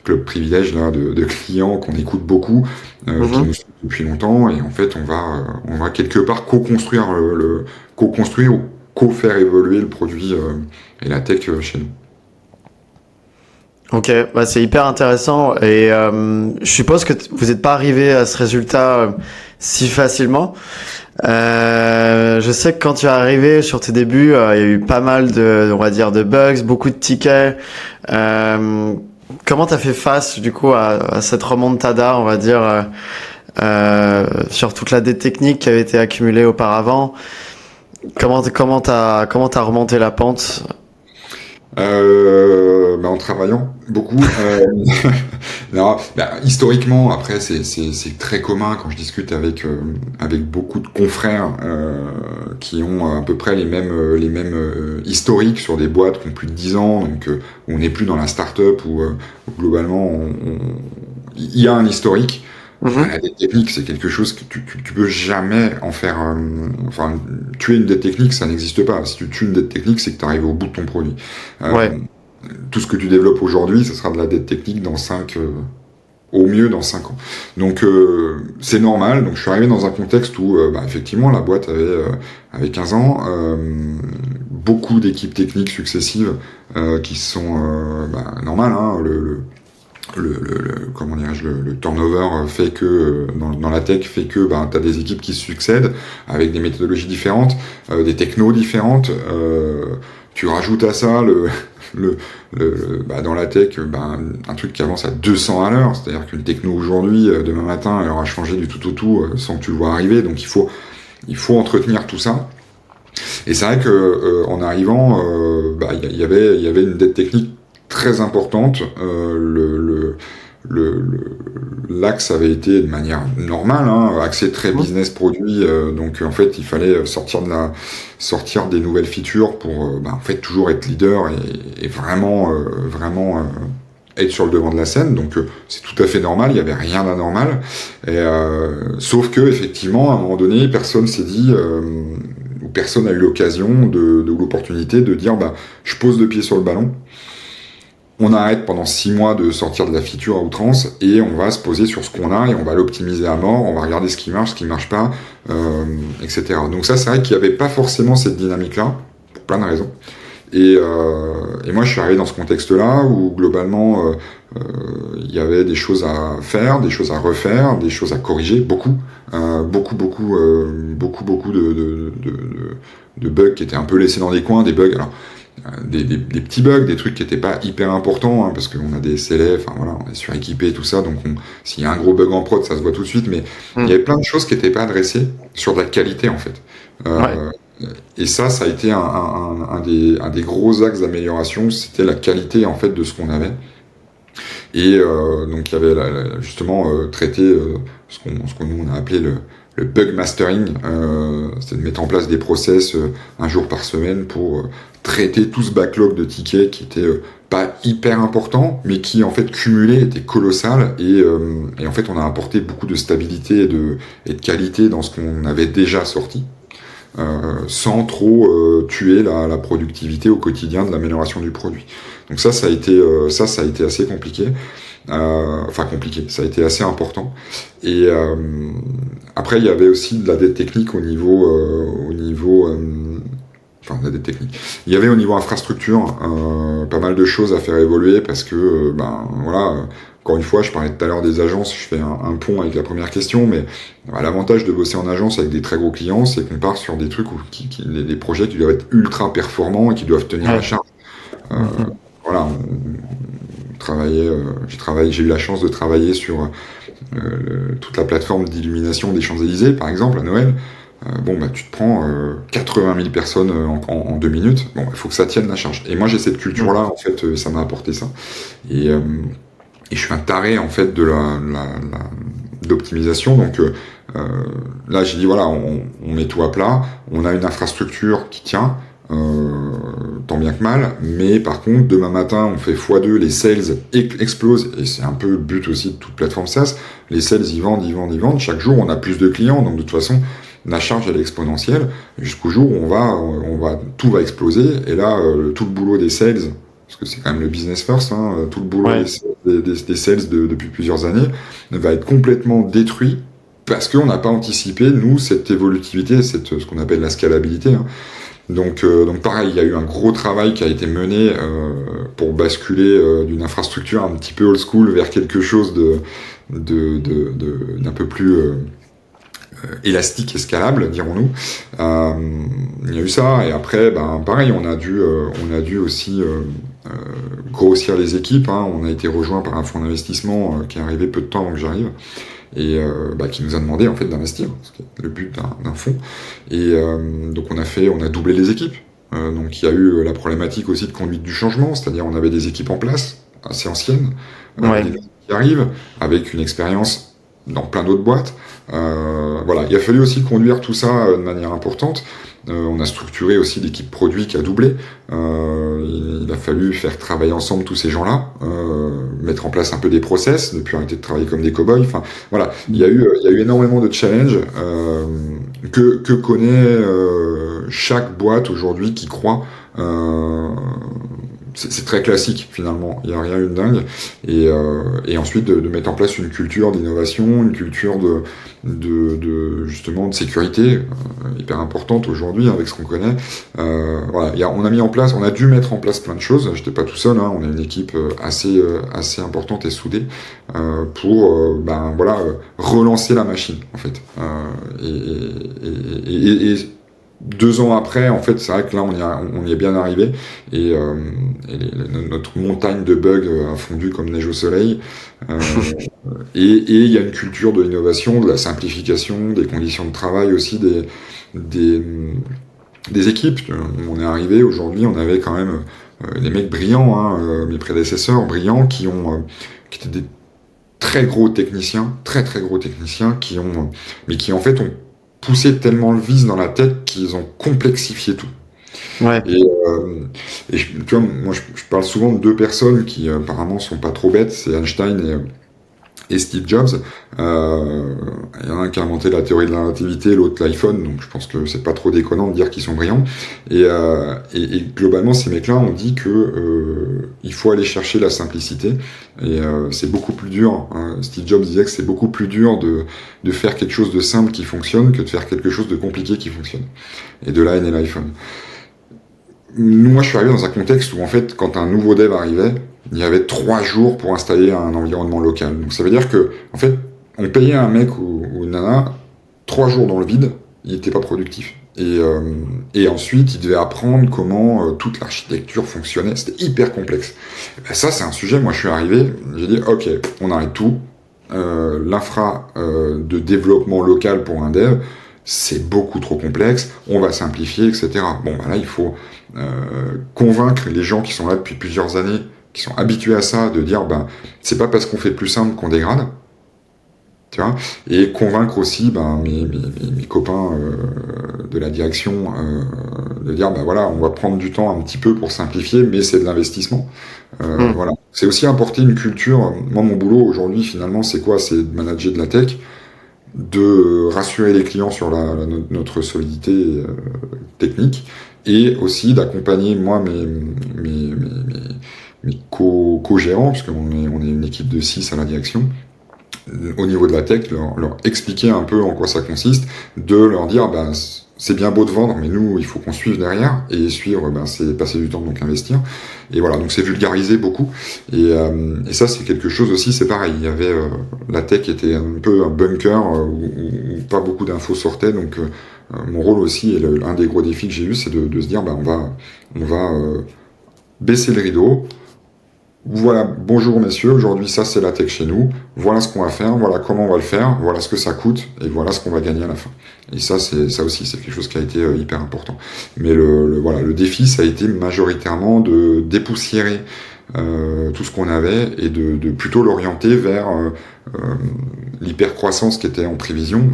club privilège là de clients qu'on écoute beaucoup, qui nous suivent depuis longtemps, et en fait on va quelque part co-construire ou co-faire évoluer le produit et la tech chez nous.
Ok, c'est hyper intéressant, et je suppose que vous n'êtes pas arrivé à ce résultat si facilement. Je sais que quand tu es arrivé sur tes débuts, il y a eu pas mal de bugs, beaucoup de tickets. Comment t'as fait face du coup à cette remontada, on va dire, sur toute la dette technique qui avait été accumulée auparavant? Comment t'as remonté la pente?
En travaillant beaucoup. Non, historiquement, après c'est très commun quand je discute avec beaucoup de confrères qui ont à peu près les mêmes historiques sur des boîtes qui ont plus de 10 ans, donc on n'est plus dans la start-up où globalement il y a un historique. La dette technique, c'est quelque chose que tu peux jamais en faire. Tuer une dette technique, ça n'existe pas. Si tu tues une dette technique, c'est que tu arrives au bout de ton produit. Tout ce que tu développes aujourd'hui, ce sera de la dette technique au mieux dans 5 ans. Donc c'est normal. Donc je suis arrivé dans un contexte où effectivement la boîte avait 15 ans, beaucoup d'équipes techniques successives qui sont normales, hein, le turnover fait que dans la tech fait que t'as des équipes qui se succèdent avec des méthodologies différentes, des technos différentes. Tu rajoutes à ça dans la tech, un truc qui avance à 200 à l'heure, c'est-à-dire qu'une techno aujourd'hui, demain matin, elle aura changé du tout au tout sans que tu le vois arriver. Donc il faut entretenir tout ça. Et c'est vrai que en arrivant, il y avait une dette technique très importante. L'axe avait été de manière normale, hein, axé très business produit. Donc en fait, il fallait sortir des nouvelles features pour en fait toujours être leader et vraiment être sur le devant de la scène. Donc c'est tout à fait normal. Il y avait rien d'anormal. Sauf que effectivement, à un moment donné, personne s'est dit ou personne n'a eu l'occasion ou l'opportunité de dire je pose le pied sur le ballon. On arrête pendant 6 mois de sortir de la feature à outrance et on va se poser sur ce qu'on a et on va l'optimiser à mort, on va regarder ce qui marche pas, etc. Donc ça, c'est vrai qu'il n'y avait pas forcément cette dynamique-là, pour plein de raisons. Et moi, je suis arrivé dans ce contexte-là où globalement, il y avait des choses à faire, des choses à refaire, des choses à corriger, beaucoup de bugs qui étaient un peu laissés dans des coins, des bugs. Alors, des petits bugs, des trucs qui étaient pas hyper importants, hein, parce qu'on a des SLF, enfin voilà, on est suréquipé et tout ça, donc s'il y a un gros bug en prod, ça se voit tout de suite, mais il y avait plein de choses qui étaient pas adressées sur de la qualité en fait. Et ça a été un des gros axes d'amélioration, c'était la qualité en fait de ce qu'on avait. Et donc il y avait justement traité ce qu'on nous on a appelé le bug mastering, c'était de mettre en place des process un jour par semaine pour traiter tout ce backlog de tickets qui était pas hyper important, mais qui en fait cumulé était colossal et en fait on a apporté beaucoup de stabilité et de qualité dans ce qu'on avait déjà sorti. Sans trop tuer la productivité au quotidien de l'amélioration du produit. Donc ça a été assez compliqué. Compliqué, ça a été assez important. Et après, il y avait aussi de la dette technique de la dette technique. Il y avait au niveau infrastructure pas mal de choses à faire évoluer parce que encore une fois, je parlais tout à l'heure des agences, je fais un pont avec la première question, mais l'avantage de bosser en agence avec des très gros clients, c'est qu'on part sur des trucs des projets qui doivent être ultra performants et qui doivent tenir la charge. J'ai eu la chance de travailler sur toute la plateforme d'illumination des Champs-Élysées, par exemple, à Noël. Tu te prends 80 000 personnes en 2 minutes. Bon, il faut que ça tienne la charge. Et moi, j'ai cette culture-là, en fait, ça m'a apporté ça. Et je suis un taré, en fait, d'optimisation. Donc là, j'ai dit, voilà, on met tout à plat. On a une infrastructure qui tient. Tant bien que mal, mais par contre demain matin on fait x2, les sales explosent et c'est un peu le but aussi de toute plateforme SaaS. Les sales ils vendent, chaque jour on a plus de clients, donc de toute façon la charge elle est exponentielle jusqu'au jour où tout va exploser et là tout le boulot des sales, parce que c'est quand même le business first, tout le boulot des sales depuis plusieurs années va être complètement détruit parce qu'on n'a pas anticipé nous cette évolutivité, ce qu'on appelle la scalabilité. Donc pareil, il y a eu un gros travail qui a été mené pour basculer d'une infrastructure un petit peu old school vers quelque chose d'un peu plus élastique et scalable, dirons-nous. Il y a eu ça, et après, pareil, on a dû aussi grossir les équipes. On a été rejoint par un fonds d'investissement qui est arrivé peu de temps avant que j'arrive. Et qui nous a demandé en fait d'investir, c'est le but d'un fonds. Et donc on a doublé les équipes. Donc il y a eu la problématique aussi de conduite du changement, c'est-à-dire on avait des équipes en place assez anciennes, des qui arrivent avec une expérience dans plein d'autres boîtes. Il a fallu aussi conduire tout ça de manière importante. On a structuré aussi l'équipe produit qui a doublé. Il a fallu faire travailler ensemble tous ces gens-là, mettre en place un peu des process, ne plus arrêter de travailler comme des cow-boys. Enfin, voilà, il y a eu énormément de challenges que connaît chaque boîte aujourd'hui qui croit. C'est très classique finalement, il n'y a rien eu de dingue. Et ensuite de mettre en place une culture d'innovation, une culture justement de sécurité hyper importante aujourd'hui avec ce qu'on connaît. On a dû mettre en place plein de choses. J'étais pas tout seul, on a une équipe assez importante et soudée pour relancer la machine en fait. Et 2 ans après, en fait, c'est vrai que là, on y est bien arrivé et, notre montagne de bugs a fondu comme neige au soleil. Euh, et il y a une culture de l'innovation, de la simplification, des conditions de travail aussi, des, des équipes. On est arrivé aujourd'hui, on avait quand même des mecs brillants, mes prédécesseurs brillants, qui étaient des très gros techniciens, très très gros techniciens, mais qui en fait ont poussé tellement le vice dans la tête qu'ils ont complexifié tout.
Ouais.
Tu vois, moi je parle souvent de 2 personnes qui apparemment sont pas trop bêtes, c'est Einstein et Steve Jobs. Il y en a un qui a inventé la théorie de la relativité, l'autre l'iPhone, donc je pense que c'est pas trop déconnant de dire qu'ils sont brillants. Et globalement, ces mecs-là ont dit que il faut aller chercher la simplicité. Et c'est beaucoup plus dur. Steve Jobs disait que c'est beaucoup plus dur de faire quelque chose de simple qui fonctionne que de faire quelque chose de compliqué qui fonctionne. Et de là est né l'iPhone. Moi, je suis arrivé dans un contexte où, en fait, quand un nouveau dev arrivait, il y avait 3 jours pour installer un environnement local. Donc, ça veut dire que, en fait, on payait un mec ou une nana 3 jours dans le vide, il n'était pas productif. Et ensuite, il devait apprendre comment toute l'architecture fonctionnait. C'était hyper complexe. Et ben, ça, c'est un sujet. Moi, je suis arrivé, j'ai dit, ok, on arrête tout. L'infra de développement local pour un dev, c'est beaucoup trop complexe, on va simplifier, etc. Bon, ben là, il faut convaincre les gens qui sont là depuis plusieurs années, qui sont habitués à ça, de dire, ben, c'est pas parce qu'on fait plus simple qu'on dégrade, tu vois, et convaincre aussi mes copains de la direction de dire, ben voilà, on va prendre du temps un petit peu pour simplifier, mais c'est de l'investissement. Voilà. C'est aussi apporter une culture. Moi, mon boulot aujourd'hui, finalement, c'est quoi? C'est de manager de la tech, de rassurer les clients sur notre solidité technique, et aussi d'accompagner moi mes co-gérants, parce qu'on est une équipe de 6 à la direction, au niveau de la tech, leur expliquer un peu en quoi ça consiste, de leur dire ben, c'est bien beau de vendre, mais nous il faut qu'on suive derrière, et suivre ben, c'est passer du temps, donc investir, et voilà, donc c'est vulgariser beaucoup, et ça c'est quelque chose aussi, c'est pareil, il y avait la tech était un peu un bunker où pas beaucoup d'infos sortaient, donc mon rôle aussi, et un des gros défis que j'ai eu, c'est de se dire ben, on va baisser le rideau. Voilà, bonjour messieurs, aujourd'hui ça c'est la tech chez nous, voilà ce qu'on va faire, voilà comment on va le faire, voilà ce que ça coûte, et voilà ce qu'on va gagner à la fin. Et ça aussi, c'est quelque chose qui a été hyper important. Mais le défi, ça a été majoritairement de dépoussiérer tout ce qu'on avait, et de plutôt l'orienter vers l'hypercroissance qui était en prévision,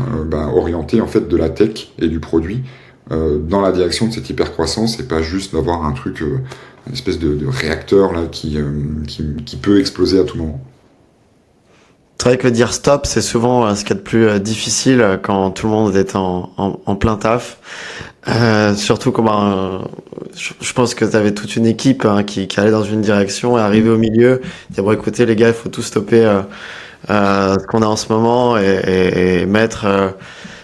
orienter en fait de la tech et du produit dans la direction de cette hypercroissance, et pas juste d'avoir un truc, une espèce de réacteur là qui peut exploser à tout moment.
C'est vrai que dire stop, c'est souvent ce qu'il y a de plus difficile quand tout le monde est en plein taf. Surtout je pense que tu avais toute une équipe qui allait dans une direction et arrivé au milieu, dire bon écoutez les gars, il faut tout stopper ce qu'on a en ce moment et mettre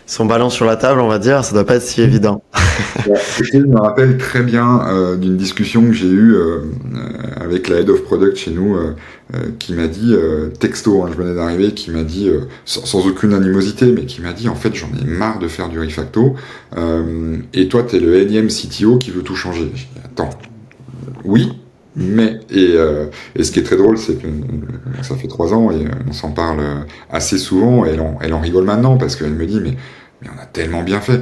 son ballon sur la table, on va dire, ça doit pas être si évident.
Je me rappelle très bien d'une discussion que j'ai eue avec la Head of Product chez nous, qui m'a dit, texto, je venais d'arriver, qui m'a dit, sans aucune animosité, mais qui m'a dit, en fait, j'en ai marre de faire du refacto, et toi, t'es le énième CTO qui veut tout changer. J'ai dit, attends, oui, mais, et ce qui est très drôle, c'est que ça fait 3 ans, et on s'en parle assez souvent, et elle en rigole maintenant, parce qu'elle me dit, mais on a tellement bien fait.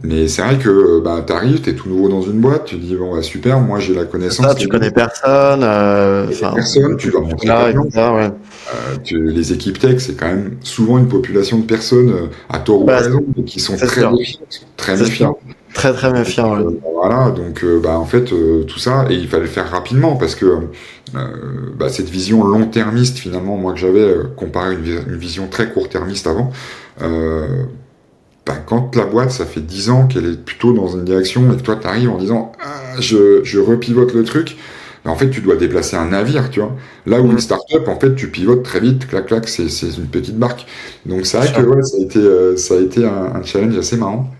Mais c'est vrai que t'arrives, t'es tout nouveau dans une boîte, tu dis bon super, moi j'ai la connaissance.
Ça, tu connais personne.
Personne, tu dois montrer ta
ouais.
Les équipes tech, c'est quand même souvent une population de personnes à tort ou à raison, qui sont très méfiants.
Très très méfiants.
Voilà, donc en fait tout ça, et il fallait le faire rapidement parce que cette vision long-termiste finalement, moi que j'avais comparé à une vision très court-termiste avant. Quand la boîte, ça fait 10 ans qu'elle est plutôt dans une direction et que toi, t'arrives en disant je repivote le truc, en fait, tu dois déplacer un navire, tu vois. Là où une start-up, en fait, tu pivotes très vite, clac, clac, c'est une petite barque. Donc, c'est vrai que ça a été un challenge assez marrant.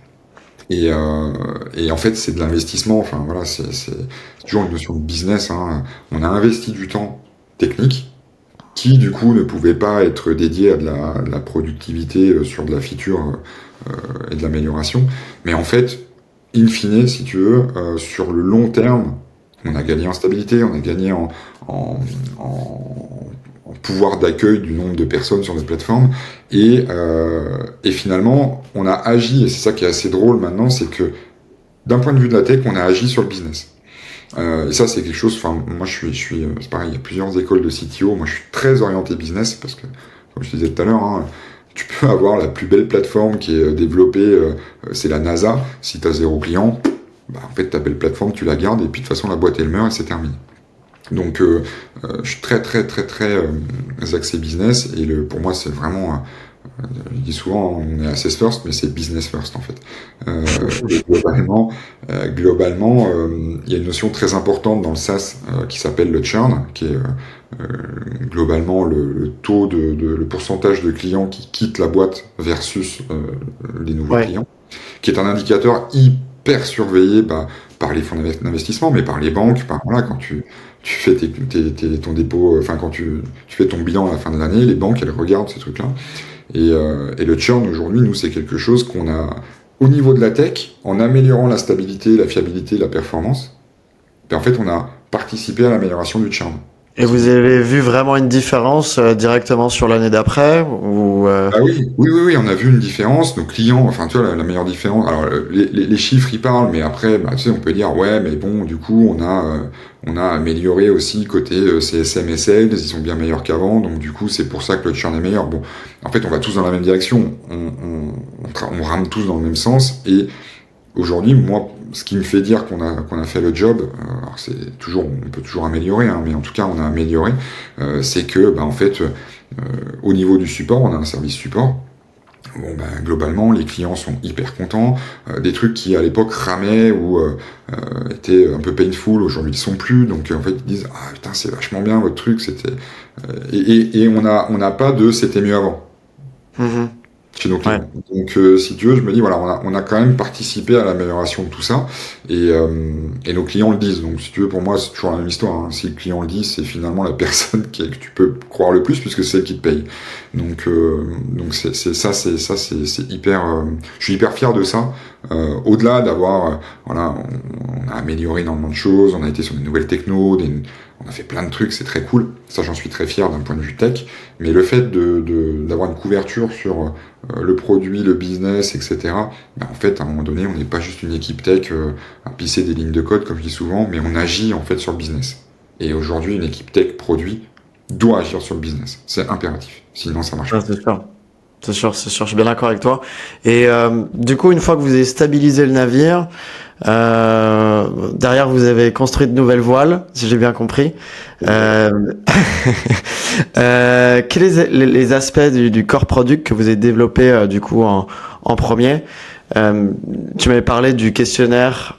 Et en fait, c'est de l'investissement. Enfin, voilà, c'est toujours une notion de business. On a investi du temps technique qui, du coup, ne pouvait pas être dédié à de la productivité sur de la feature et de l'amélioration. Mais en fait, in fine, si tu veux, sur le long terme, on a gagné en stabilité, on a gagné en, en pouvoir d'accueil du nombre de personnes sur notre plateforme, et finalement, on a agi, et c'est ça qui est assez drôle maintenant, c'est que d'un point de vue de la tech, on a agi sur le business. Et ça, c'est quelque chose. Enfin, moi, c'est pareil. Il y a plusieurs écoles de CTO. Moi, je suis très orienté business parce que, comme je te disais tout à l'heure, hein, tu peux avoir la plus belle plateforme qui est développée, c'est la NASA. Si tu as 0 client, bah, en fait, ta belle plateforme, tu la gardes et puis de toute façon, la boîte elle meurt et c'est terminé. Donc, je suis très axé business et pour moi, c'est vraiment. Je dis souvent, on est assess first, mais c'est business first en fait. Globalement, il y a une notion très importante dans le SaaS qui s'appelle le churn, qui est globalement le taux le pourcentage de clients qui quittent la boîte versus les nouveaux clients, qui est un indicateur hyper surveillé par les fonds d'investissement, mais par les banques, voilà, quand tu fais ton dépôt, enfin quand tu fais ton bilan à la fin de l'année, les banques elles regardent ces trucs-là. Et le churn aujourd'hui, nous, c'est quelque chose qu'on a au niveau de la tech, en améliorant la stabilité, la fiabilité, la performance. Et en fait, on a participé à l'amélioration du churn.
Et vous avez vu vraiment une différence directement sur l'année d'après ou
Ah oui, on a vu une différence. Nos clients, enfin, tu vois, la meilleure différence. Alors, les chiffres, ils parlent, mais après, tu sais, on peut dire, ouais, mais bon, du coup, on a amélioré aussi côté CSM et Sales, ils sont bien meilleurs qu'avant, donc du coup, c'est pour ça que le churn est meilleur. Bon, en fait, on va tous dans la même direction. On rame tous dans le même sens. Et aujourd'hui, moi, ce qui me fait dire qu'on a fait le job, alors c'est toujours, on peut toujours améliorer, hein, mais en tout cas, on a amélioré, c'est que, en fait, au niveau du support, on a un service support. Bon, globalement, les clients sont hyper contents. Des trucs qui, à l'époque, ramaient ou étaient un peu painful, aujourd'hui, ils sont plus. Donc, en fait, ils disent, ah putain, c'est vachement bien votre truc. C'était et on n'a pas de c'était mieux avant.
Mhm.
Chez nos clients. Donc, si tu veux, je me dis, voilà, on a quand même participé à l'amélioration de tout ça, et nos clients le disent. Donc, si tu veux, pour moi, c'est toujours la même histoire. Hein. Si le client le dit, c'est finalement la personne que tu peux croire le plus, puisque c'est elle qui te paye. Donc, c'est hyper. Je suis hyper fier de ça. Au-delà d'avoir, voilà, on a amélioré énormément de choses, on a été sur des nouvelles technos, on a fait plein de trucs, c'est très cool. Ça, j'en suis très fier d'un point de vue tech. Mais le fait d'avoir une couverture sur le produit, le business, etc. En fait, à un moment donné, on n'est pas juste une équipe tech à pisser des lignes de code, comme je dis souvent, mais on agit en fait sur le business. Et aujourd'hui, une équipe tech produit doit agir sur le business. C'est impératif. Sinon, ça marche pas.
C'est sûr, je suis bien d'accord avec toi. Et du coup, une fois que vous avez stabilisé le navire, derrière vous avez construit de nouvelles voiles, si j'ai bien compris. Quels sont les aspects du core product que vous avez développé du coup en premier? Tu m'avais parlé du questionnaire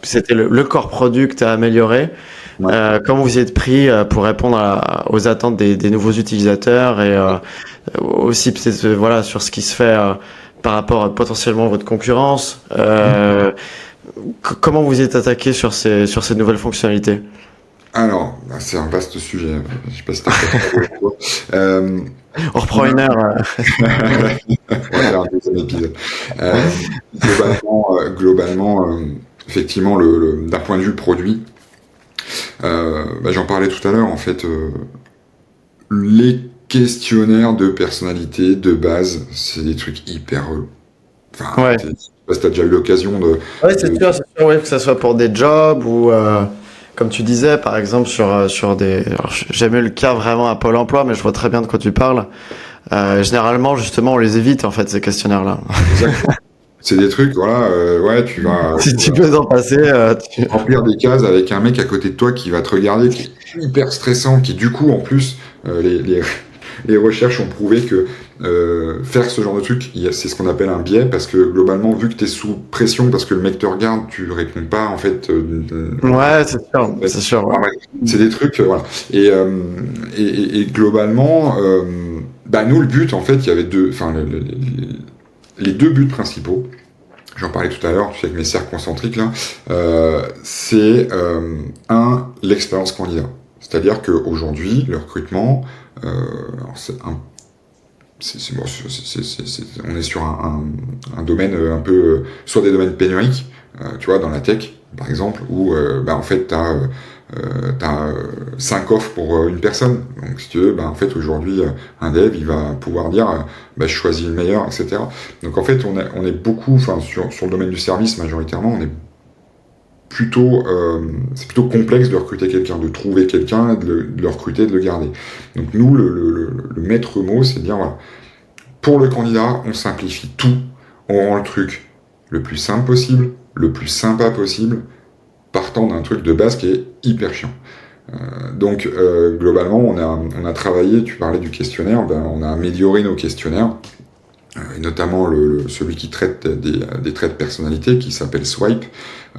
c'était le core product à améliorer.
Ouais.
Comment vous êtes pris pour répondre aux attentes des nouveaux utilisateurs et aussi peut-être voilà sur ce qui se fait par rapport à potentiellement votre concurrence. Comment vous êtes attaqué sur ces nouvelles fonctionnalités?
Alors, c'est un vaste sujet. Je sais pas si t'as
On reprend une heure.
on va faire un deuxième épisode. Globalement, effectivement, d'un point de vue produit, j'en parlais tout à l'heure, en fait, les questionnaires de personnalité de base, c'est des trucs hyper relous. Enfin,
Ouais.
je sais pas si t'as déjà eu l'occasion de...
Ouais, c'est sûr, ouais, que ça soit pour des jobs ou comme tu disais, par exemple sur des. Alors, j'ai jamais eu le cas vraiment à Pôle Emploi, mais je vois très bien de quoi tu parles. Généralement, justement, on les évite en fait ces questionnaires-là.
Exactement. C'est des trucs, voilà, ouais, tu vas
Si tu peux t'en passer,
remplir des cases avec un mec à côté de toi qui va te regarder, qui est hyper stressant, qui du coup, en plus, les recherches ont prouvé que faire ce genre de truc, c'est ce qu'on appelle un biais, parce que globalement, vu que tu es sous pression, parce que le mec te regarde, tu réponds pas, en fait.
ouais, c'est sûr. Ouais.
C'est des trucs, voilà. Et globalement, nous, le but, en fait, il y avait les deux buts principaux. J'en parlais tout à l'heure, tu sais, avec mes cercles concentriques, là. C'est, l'expérience candidat. C'est-à-dire qu'aujourd'hui, le recrutement, on est sur un domaine un peu, soit des domaines pénuriques, tu vois, dans la tech, par exemple, où en fait, t'as 5 offres pour une personne. Donc, si tu veux, en fait, aujourd'hui, un dev, il va pouvoir dire, je choisis le meilleur, etc. Donc, en fait, on est beaucoup, sur le domaine du service, majoritairement, on est plutôt, c'est plutôt complexe de recruter quelqu'un, de trouver quelqu'un, de le recruter, de le garder. Donc, nous, le maître mot, c'est de dire, voilà, pour le candidat, on simplifie tout, on rend le truc le plus simple possible, le plus sympa possible, partant d'un truc de base qui est hyper chiant. Donc globalement, on a travaillé, tu parlais du questionnaire, on a amélioré nos questionnaires, et notamment celui qui traite des traits de personnalité, qui s'appelle Swipe.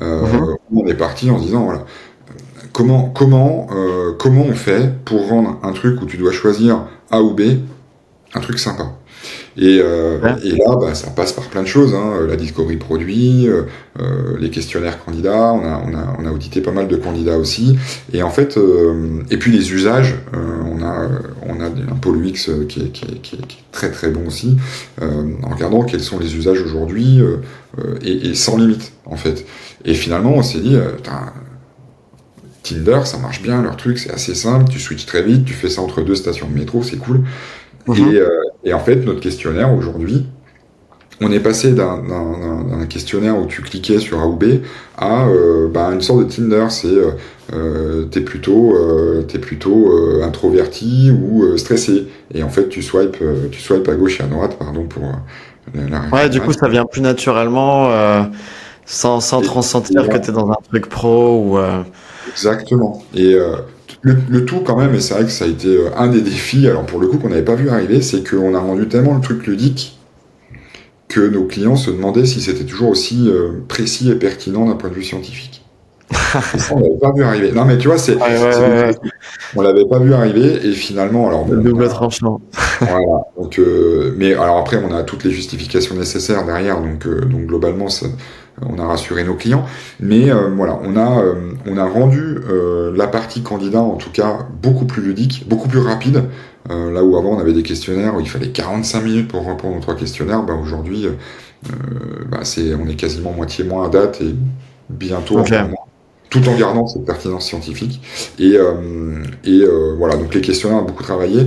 On est parti en se disant, voilà, comment on fait pour rendre un truc où tu dois choisir A ou B, un truc sympa. Et là, ça passe par plein de choses, la discovery produit, les questionnaires candidats, on a audité pas mal de candidats aussi, et en fait, et puis les usages, on a un pôle UX qui est très très bon aussi, en regardant quels sont les usages aujourd'hui, et sans limite, en fait. Et finalement, on s'est dit, Tinder, ça marche bien, leur truc, c'est assez simple, tu switches très vite, tu fais ça entre 2 stations de métro, c'est cool. Et en fait, notre questionnaire aujourd'hui, on est passé d'un questionnaire où tu cliquais sur A ou B à une sorte de Tinder. C'est t'es plutôt introverti ou stressé. Et en fait, tu swipes à gauche et à droite, pardon pour la
Ouais, du coup, ça vient plus naturellement, sans trop ressentir que t'es dans un truc pro ou.
Exactement. Et le tout quand même, et c'est vrai que ça a été un des défis, alors pour le coup qu'on n'avait pas vu arriver, c'est qu'on a rendu tellement le truc ludique que nos clients se demandaient si c'était toujours aussi précis et pertinent d'un point de vue scientifique. Et ça, on l'avait pas vu arriver. Non mais tu vois, on l'avait pas vu arriver, et finalement, alors
Le double tranchant.
voilà. Donc, mais alors après, on a toutes les justifications nécessaires derrière, donc globalement, on a rassuré nos clients. Mais voilà, on a rendu la partie candidat, en tout cas, beaucoup plus ludique, beaucoup plus rapide. Là où avant, on avait des questionnaires où il fallait 45 minutes pour répondre aux 3 questionnaires, aujourd'hui, on est quasiment moitié moins à date, et bientôt encore moins, tout en gardant cette pertinence scientifique. Et voilà, donc les questionnaires ont beaucoup travaillé.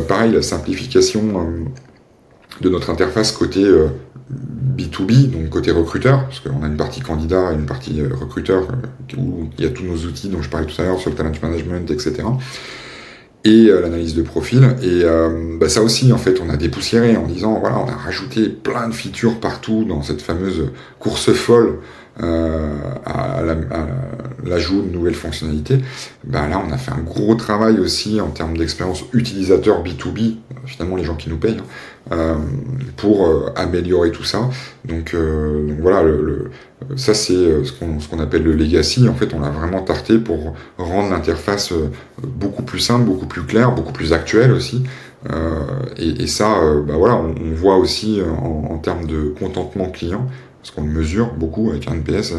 Pareil, la simplification de notre interface côté B2B, donc côté recruteur, parce qu'on a une partie candidat et une partie recruteur, où il y a tous nos outils dont je parlais tout à l'heure sur le talent management, etc. Et l'analyse de profil. Et ça aussi, en fait, on a dépoussiéré en disant, voilà, on a rajouté plein de features partout dans cette fameuse course folle à l'ajout de nouvelles fonctionnalités. Là, on a fait un gros travail aussi en termes d'expérience utilisateur B2B, finalement les gens qui nous payent, pour améliorer tout ça. Donc voilà, ça c'est ce qu'on appelle le legacy. En fait, on l'a vraiment tarté pour rendre l'interface beaucoup plus simple, beaucoup plus claire, beaucoup plus actuelle aussi. Et ça, voilà, on voit aussi en termes de contentement client, parce qu'on le mesure beaucoup avec un NPS.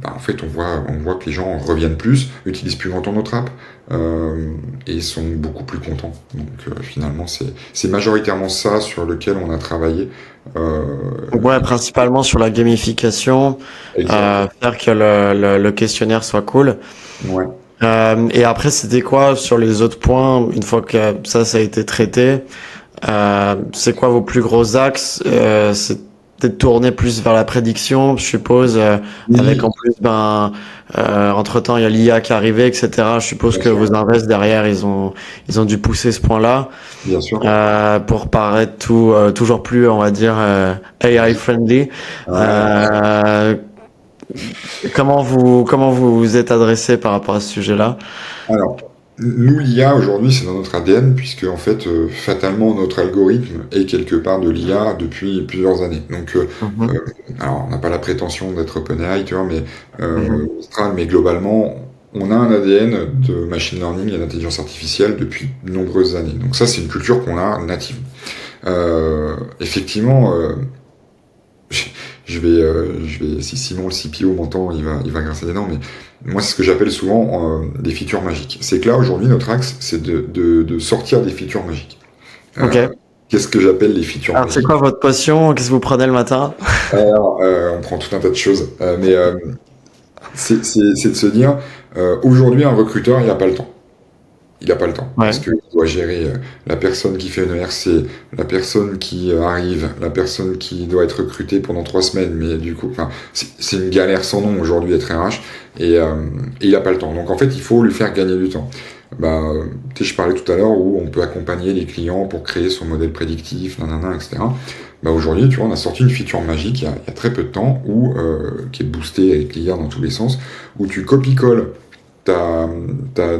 En fait, on voit que les gens reviennent plus, utilisent plus longtemps notre app, et sont beaucoup plus contents. Donc finalement, c'est majoritairement ça sur lequel on a travaillé.
Ouais, principalement sur la gamification, faire que le questionnaire soit cool.
Ouais.
Et après, c'était quoi sur les autres points, une fois que ça a été traité? C'est quoi vos plus gros axes? C'était de tourner plus vers la prédiction, je suppose, avec en plus, entre-temps, il y a l'IA qui est arrivée, etc. Je suppose que vos invests derrière, ils ont dû pousser ce point-là.
Bien sûr.
Pour paraître toujours plus, on va dire, AI friendly. Comment vous vous êtes adressé par rapport à ce sujet-là?
Alors, nous, l'IA, aujourd'hui, c'est dans notre ADN, puisque, en fait, fatalement, notre algorithme est quelque part de l'IA depuis plusieurs années. Donc, alors, on n'a pas la prétention d'être OpenAI, tu vois, mais globalement, on a un ADN de machine learning et d'intelligence artificielle depuis de nombreuses années. Donc ça, c'est une culture qu'on a native. Effectivement, je vais, si Simon, le CPO, m'entend, il va grincer des dents, mais moi, c'est ce que j'appelle souvent des features magiques. C'est que là, aujourd'hui, notre axe, c'est de sortir des features magiques.
Ok.
Qu'est-ce que j'appelle les features
Alors, c'est
magiques?
quoi votre potion? Qu'est-ce que vous prenez le matin?
Alors, on prend tout un tas de choses, mais c'est de se dire, aujourd'hui, un recruteur, il n'a pas le temps. Il n'a pas le temps parce
Ouais.
qu'il doit gérer la personne qui fait une ERC, la personne qui arrive, la personne qui doit être recrutée pendant 3 semaines, mais du coup, enfin, c'est une galère sans nom aujourd'hui être RH et il n'a pas le temps. Donc en fait, il faut lui faire gagner du temps. Bah, tu sais, je parlais tout à l'heure où on peut accompagner les clients pour créer son modèle prédictif, nanana, etc. Bah aujourd'hui, tu vois, on a sorti une feature magique il y a très peu de temps où qui est boostée avec l'IA dans tous les sens, où tu copies-colles ta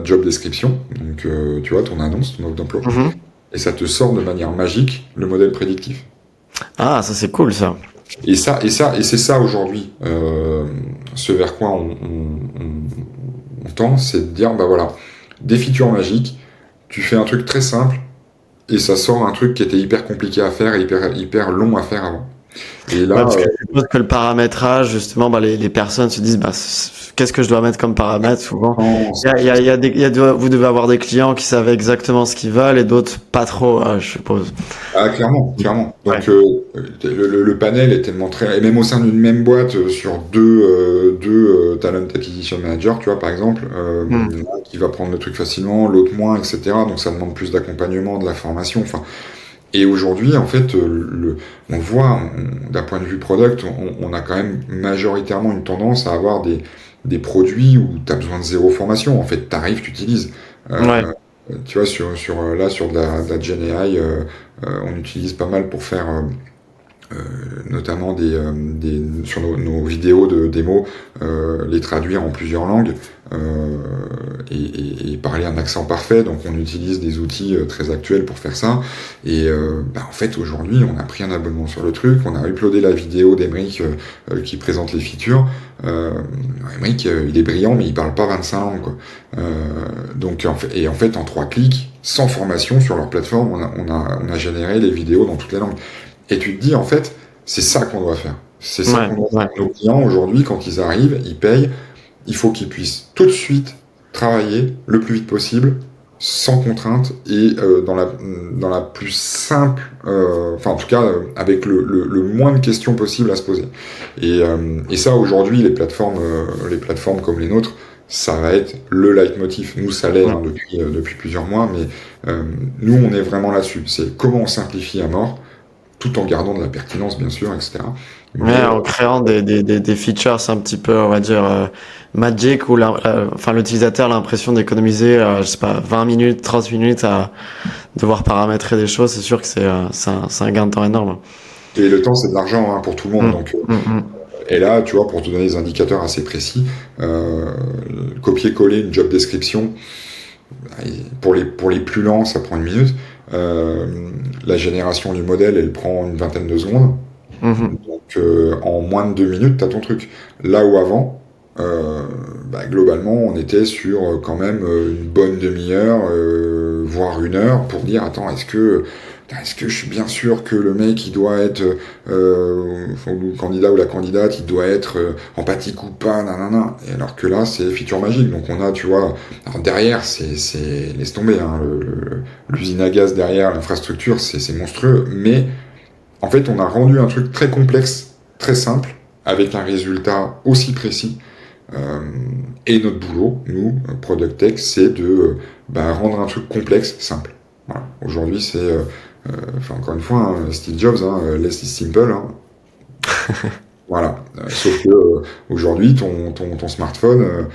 job description, donc tu vois ton annonce, ton offre d'emploi,
Mhm.
et ça te sort de manière magique le modèle prédictif.
Ah, ça c'est cool ça.
Et c'est ça aujourd'hui, ce vers quoi on tend, c'est de dire bah voilà, des features magiques, tu fais un truc très simple et ça sort un truc qui était hyper compliqué à faire et hyper long à faire avant. Et
Ouais,
là,
parce que je suppose que le paramétrage, justement, bah, les personnes se disent, bah, qu'est-ce que je dois mettre comme paramètre souvent?
non,
Vous devez avoir des clients qui savent exactement ce qu'ils veulent et d'autres pas trop, je suppose.
ah, clairement, clairement.
Ouais.
Donc le panel est tellement très... Et même au sein d'une même boîte, sur deux talent acquisition managers, tu vois, par exemple,
Hmm.
l'un qui va prendre le truc facilement, l'autre moins, etc. Donc ça demande plus d'accompagnement, de la formation. Enfin, et aujourd'hui, en fait, on le voit, d'un point de vue product, on a quand même majoritairement une tendance à avoir des produits où tu as besoin de zéro formation. En fait, tu arrives, tu utilises.
Ouais.
Tu vois, là, sur de la Gen AI, on utilise pas mal pour faire notamment sur nos vidéos de démo, les traduire en plusieurs langues et parler un accent parfait. Donc on utilise des outils très actuels pour faire ça. Et en fait aujourd'hui on a pris un abonnement sur le truc, on a uploadé la vidéo d'Emeric qui présente les features. Emeric il est brillant mais il parle pas 25 langues quoi. Donc en fait en 3 clics, sans formation sur leur plateforme, on a généré les vidéos dans toutes les langues. Et tu te dis, en fait, c'est ça qu'on doit faire. C'est ça
Ouais.
qu'on doit
Ouais.
faire. Nos clients, aujourd'hui, quand ils arrivent, ils payent, il faut qu'ils puissent tout de suite travailler le plus vite possible, sans contrainte et dans la plus simple, enfin en tout cas avec le moins de questions possibles à se poser. Et ça, aujourd'hui, les plateformes comme les nôtres, ça va être le leitmotiv. Nous, ça l'est
Ouais.
hein, depuis plusieurs mois, mais nous, on est vraiment là-dessus. C'est comment on simplifie à mort tout en gardant de la pertinence, bien sûr, etc.
Ouais,
Mais
en créant des features un petit peu, on va dire, magic où enfin, l'utilisateur a l'impression d'économiser, je sais pas, 20 minutes, 30 minutes à devoir paramétrer des choses. C'est sûr que c'est un gain de temps énorme.
et le temps, c'est de l'argent hein, pour tout le monde.
Mm,
Donc,
mm, mm.
et là, tu vois, pour te donner des indicateurs assez précis, copier-coller une job description, pour les plus lents, ça prend 1 minute. Euh, la génération du modèle, elle prend une vingtaine de secondes.
Mhm.
Donc, en moins de 2 minutes, t'as ton truc. Là où avant, globalement, on était sur quand même une bonne demi-heure, voire 1 heure, pour dire, attends, est-ce que je suis bien sûr que le mec, il doit être, le candidat ou la candidate, il doit être empathique ou pas, nanana. Et alors que là, c'est feature magique. Donc on a, tu vois, alors derrière, laisse tomber, hein, l'usine à gaz derrière, l'infrastructure, c'est monstrueux, mais en fait, on a rendu un truc très complexe, très simple, avec un résultat aussi précis. Euh, et notre boulot, nous, Product Tech, c'est de rendre un truc complexe simple. Voilà. Aujourd'hui, c'est, encore une fois, hein, Steve Jobs, hein, less is simple. Hein. Voilà. Sauf que aujourd'hui, ton smartphone,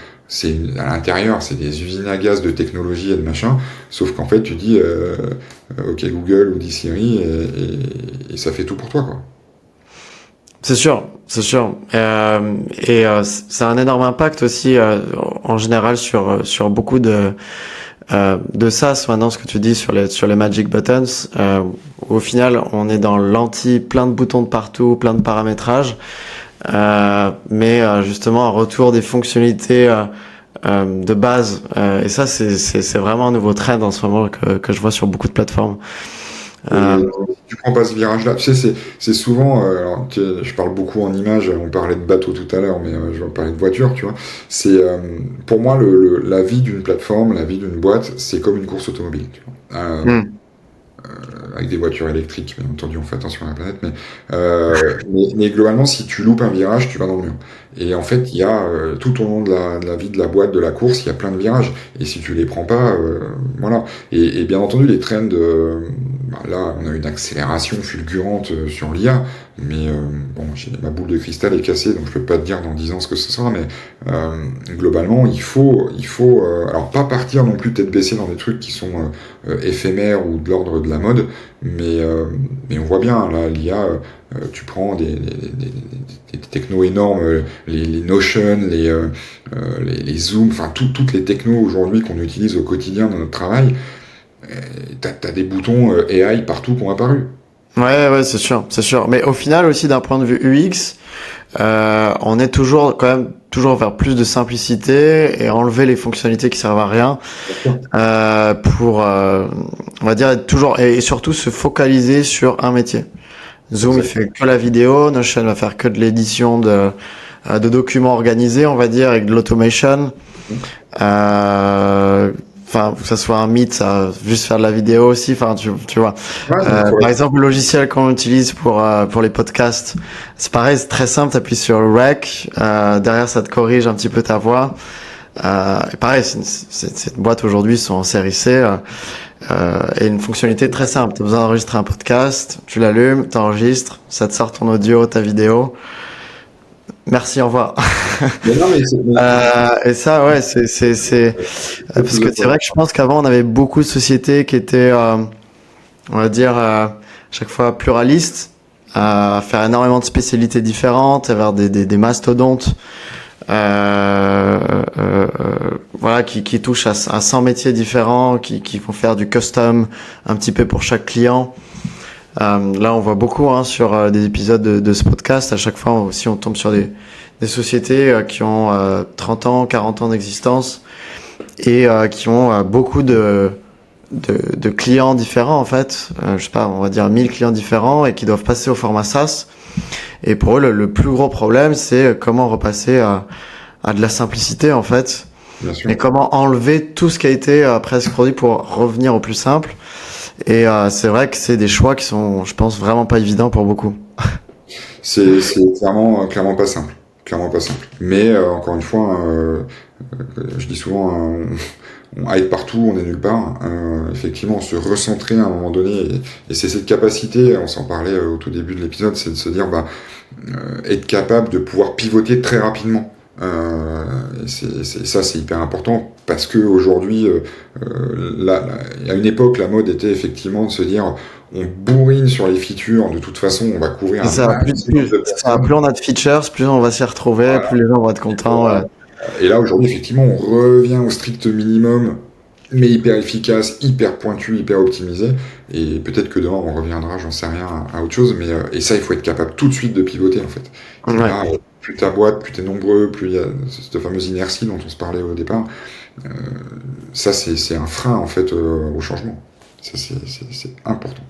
à l'intérieur, c'est des usines à gaz de technologie et de machin. Sauf qu'en fait, tu dis OK Google ou dis Siri et ça fait tout pour toi, quoi.
C'est sûr, c'est sûr. C'est un énorme impact aussi en général sur beaucoup de SaaS maintenant, ce que tu dis sur les Magic Buttons. Au final, on est dans l'anti, plein de boutons de partout, plein de paramétrages, mais justement un retour des fonctionnalités de base. Et ça, c'est vraiment un nouveau trend en ce moment que je vois sur beaucoup de plateformes. Euh,
Et si tu prends pas ce virage-là, tu sais, c'est souvent, alors, je parle beaucoup en images, on parlait de bateau tout à l'heure, mais je vais parler de voiture, tu vois. Pour moi, la vie d'une plateforme, la vie d'une boîte, c'est comme une course automobile, tu vois.
hmm.
avec des voitures électriques, bien entendu, on fait attention à la planète, mais globalement, si tu loupes un virage, tu vas dans le mur. Et en fait, il y a tout au long de la vie de la boîte, de la course, il y a plein de virages. Et si tu les prends pas, voilà. Et bien entendu, les trends, là, on a une accélération fulgurante sur l'IA, mais bon, ma boule de cristal est cassée, donc je peux pas te dire dans 10 ans ce que ce sera, mais globalement, il faut alors pas partir non plus tête baissée dans des trucs qui sont éphémères ou de l'ordre de la mode, mais on voit bien, là, l'IA, tu prends des technos énormes, les Notion, les Zoom, enfin toutes les technos aujourd'hui qu'on utilise au quotidien dans notre travail, t'as des boutons AI partout qui ont apparu.
Ouais, c'est sûr. Mais au final aussi, d'un point de vue UX, on est toujours vers plus de simplicité et enlever les fonctionnalités qui servent à rien, pour, on va dire, être toujours et surtout se focaliser sur un métier. Zoom, il fait que la vidéo, Notion va faire que de l'édition de documents organisés, on va dire, avec de l'automation. Enfin, que ça soit un Meet, ça va juste faire de la vidéo aussi. Enfin, tu vois. Par exemple, le logiciel qu'on utilise pour les podcasts, c'est pareil, c'est très simple. T'appuies sur le rec, derrière ça te corrige un petit peu ta voix. Et pareil, cette boîte aujourd'hui sont en série C, et une fonctionnalité très simple. T'as besoin d'enregistrer un podcast, tu l'allumes, t'enregistres, ça te sort ton audio, ta vidéo. Merci, au revoir. Et ça, ouais, c'est parce que c'est vrai que je pense qu'avant on avait beaucoup de sociétés qui étaient, on va dire, chaque fois pluralistes, à faire énormément de spécialités différentes, avoir des mastodontes, voilà, qui touchent à 100 métiers différents, qui vont faire du custom un petit peu pour chaque client. Là, on voit beaucoup sur des épisodes de ce podcast. À chaque fois aussi, on tombe sur des sociétés qui ont 30 ans, 40 ans d'existence et qui ont beaucoup de clients différents en fait. Je sais pas, on va dire 1000 clients différents et qui doivent passer au format SaaS. Et pour eux, le plus gros problème, c'est comment repasser à de la simplicité en fait.
Bien sûr.
Et comment enlever tout ce qui a été presque produit pour revenir au plus simple. Et c'est vrai que c'est des choix qui sont, je pense, vraiment pas évidents pour beaucoup.
C'est clairement pas simple. Clairement pas simple. Mais encore une fois, je dis souvent, on hype partout, on est nulle part. Effectivement, se recentrer à un moment donné, et c'est cette capacité, on s'en parlait au tout début de l'épisode, c'est de se dire, être capable de pouvoir pivoter très rapidement. Ça, c'est hyper important parce que aujourd'hui, à une époque, la mode était effectivement de se dire, on bourrine sur les features, de toute façon, on va couvrir
plus on a de features, plus on va s'y retrouver, voilà. Plus les gens vont être contents.
Voilà. Et là, aujourd'hui, effectivement, on revient au strict minimum, mais hyper efficace, hyper pointu, hyper optimisé. Et peut-être que demain, on reviendra, j'en sais rien, à autre chose. Mais et ça, il faut être capable tout de suite de pivoter, en fait. Ouais. Là, plus ta boîte, plus t'es nombreux, plus il y a cette fameuse inertie dont on se parlait au départ. Ça, c'est un frein, en fait, au changement. Ça, c'est important.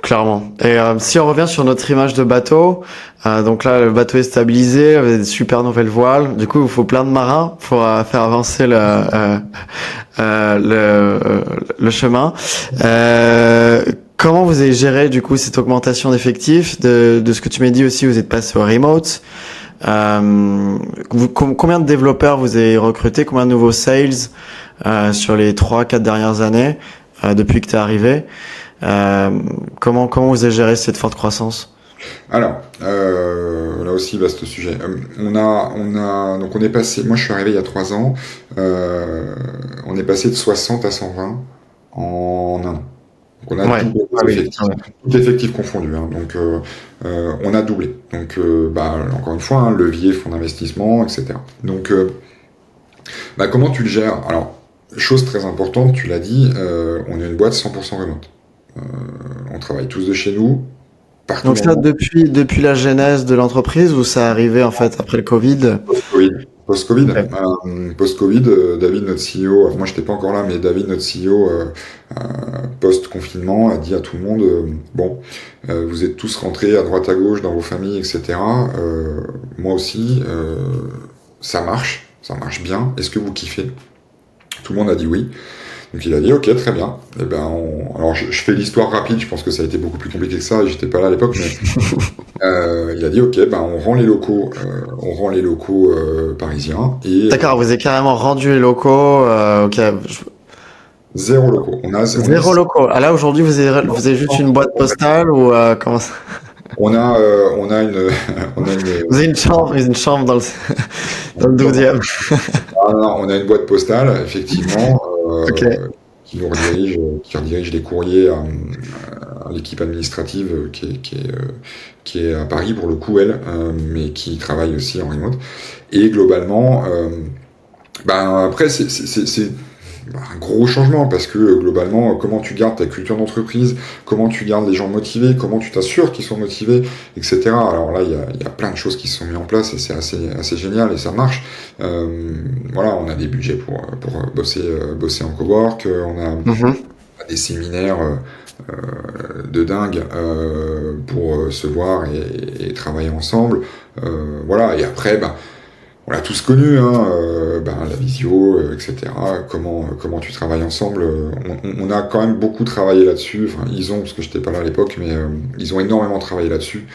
Clairement. Et si on revient sur notre image de bateau, donc là le bateau est stabilisé, avec des super nouvelles voiles. Du coup, il faut plein de marins pour faire avancer le chemin. Comment vous avez géré du coup cette augmentation d'effectifs? De ce que tu m'as dit aussi, vous êtes passé au remote. Combien de développeurs vous avez recruté? Combien de nouveaux sales sur les 3-4 dernières années depuis que tu es arrivé? Comment vous avez géré cette forte croissance?
Alors, là aussi, vaste sujet. Donc on est passé, moi je suis arrivé il y a 3 ans, on est passé de 60 à 120 en un an. Donc on a doublé les effectifs, tout effectif confondu, donc on a doublé. Donc encore une fois, levier, fonds d'investissement, etc. Donc comment tu le gères? Alors, chose très importante, tu l'as dit, on est une boîte 100% remote. On travaille tous de chez nous.
Donc ça, depuis la genèse de l'entreprise, ou ça arrivait en fait après le Covid?
Post-Covid. Okay. Post-Covid, David, notre CEO, moi j'étais pas encore là, mais David, notre CEO, post-confinement, a dit à tout le monde, vous êtes tous rentrés à droite à gauche dans vos familles, etc. Moi aussi, ça marche bien. Est-ce que vous kiffez? Tout le monde a dit oui. Donc il a dit ok, très bien. Et ben alors je fais l'histoire rapide, je pense que ça a été beaucoup plus compliqué que ça, et j'étais pas là à l'époque, mais il a dit ok, ben on rend les locaux parisiens et
D'accord, vous avez carrément rendu les locaux. Ok,
zéro locaux.
zéro locaux. Ah là aujourd'hui vous avez juste une boîte postale ou comment ça?
On a une
Vous avez une chambre dans le dans le 12e.
on a une boîte postale, effectivement,
Ok.
qui redirige les courriers à l'équipe administrative qui est à Paris pour le coup, elle, mais qui travaille aussi en remote. Et globalement, après, c'est un gros changement parce que globalement, comment tu gardes ta culture d'entreprise, comment tu gardes les gens motivés, comment tu t'assures qu'ils sont motivés, etc. Alors là, il y a plein de choses qui se sont mises en place et c'est assez génial et ça marche. Voilà, on a des budgets pour bosser en cowork,
Mhm.
on a des séminaires de dingue pour se voir et travailler ensemble. Voilà, et après, on l'a tous connu, la visio, etc. Comment tu travailles ensemble. On a quand même beaucoup travaillé là-dessus. Enfin, ils ont, parce que j'étais pas là à l'époque, mais ils ont énormément travaillé là-dessus.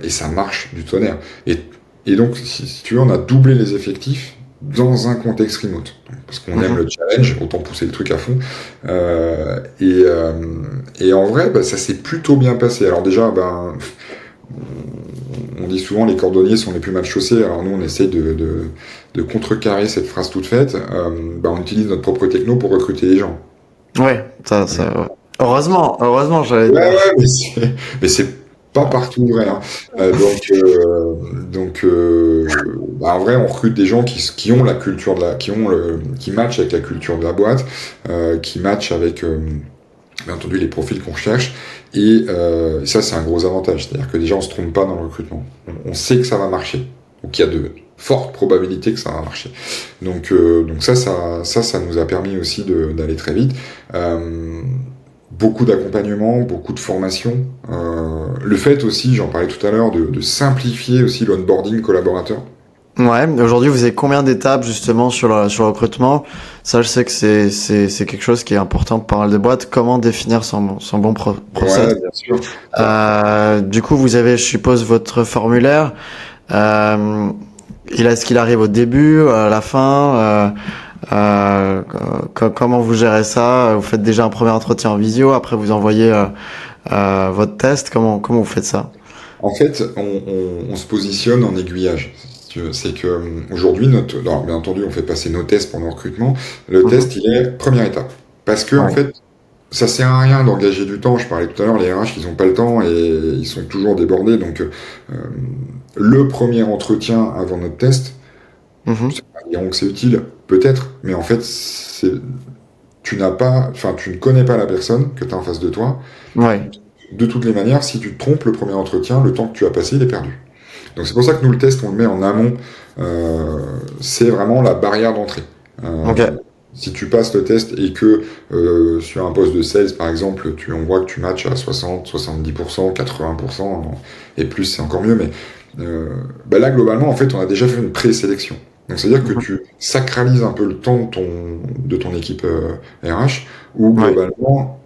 Et ça marche du tonnerre. Et donc, si tu veux, on a doublé les effectifs dans un contexte remote. Parce qu'on aime le challenge, autant pousser le truc à fond. Et en vrai, ça s'est plutôt bien passé. Alors déjà, on dit souvent les cordonniers sont les plus mal chaussés. Alors nous, on essaie de contrecarrer cette phrase toute faite. On utilise notre propre techno pour recruter les gens.
Ouais, ça. Ouais. Heureusement, j'allais
Ouais,
dire.
ouais, mais c'est pas partout vrai. Hein. En vrai, on recrute des gens qui ont la culture qui matchent avec la culture de la boîte, qui matchent avec bien entendu les profils qu'on cherche. Et ça, c'est un gros avantage. C'est-à-dire que déjà, on se trompe pas dans le recrutement. On sait que ça va marcher. Donc, il y a de fortes probabilités que ça va marcher. Donc ça nous a permis aussi d'aller très vite. Beaucoup d'accompagnement, beaucoup de formation. Le fait aussi, j'en parlais tout à l'heure, de simplifier aussi l'onboarding collaborateur.
Ouais, aujourd'hui, vous avez combien d'étapes justement sur le recrutement? Ça, je sais que c'est quelque chose qui est important pour pas mal de boîtes. Comment définir son bon process?
Ouais, bien sûr.
Du coup, vous avez, je suppose, votre formulaire. Euh, est-ce qu'il arrive au début, à la fin? Comment vous gérez ça? Vous faites déjà un premier entretien en visio, après vous envoyez votre test. Comment vous faites ça?
En fait, on se positionne en aiguillage. C'est que aujourd'hui, alors, bien entendu, on fait passer nos tests pendant le recrutement. Le test, il est première étape. Parce que, en fait, ça sert à rien d'engager du temps. Je parlais tout à l'heure, les RH, ils n'ont pas le temps et ils sont toujours débordés. Donc, le premier entretien avant notre test, diront que c'est utile, peut-être, mais en fait, tu ne connais pas la personne que tu as en face de toi.
Ouais.
De toutes les manières, si tu te trompes le premier entretien, le temps que tu as passé, il est perdu. Donc c'est pour ça que nous, le test, on le met en amont. C'est vraiment la barrière d'entrée.
Ok.
Si tu passes le test et que sur un poste de sales, par exemple, on voit que tu matches à 60, 70%, 80%, et plus, c'est encore mieux. Mais là, globalement, en fait, on a déjà fait une présélection. Donc c'est-à-dire que tu sacralises un peu le temps de ton équipe RH, où globalement,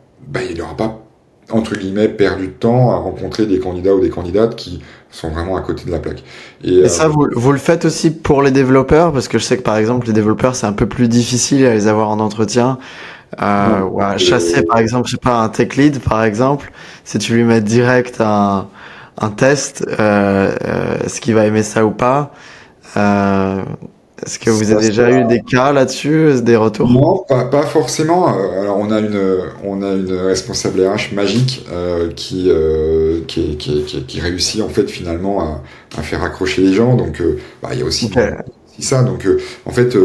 il n'y aura pas entre guillemets perdu de temps à rencontrer des candidats ou des candidates qui sont vraiment à côté de la plaque.
Et ça, vous le faites aussi pour les développeurs, parce que je sais que par exemple les développeurs c'est un peu plus difficile à les avoir en entretien. Ou à chasser par exemple, je sais pas, un tech lead par exemple, si tu lui mets direct un test, est-ce qu'il va aimer ça ou pas? Est-ce que vous avez déjà eu des cas là-dessus, des retours?
Non, pas forcément. Alors on a une responsable RH magique qui réussit en fait finalement à faire accrocher les gens. Donc il y a aussi ça. Donc en fait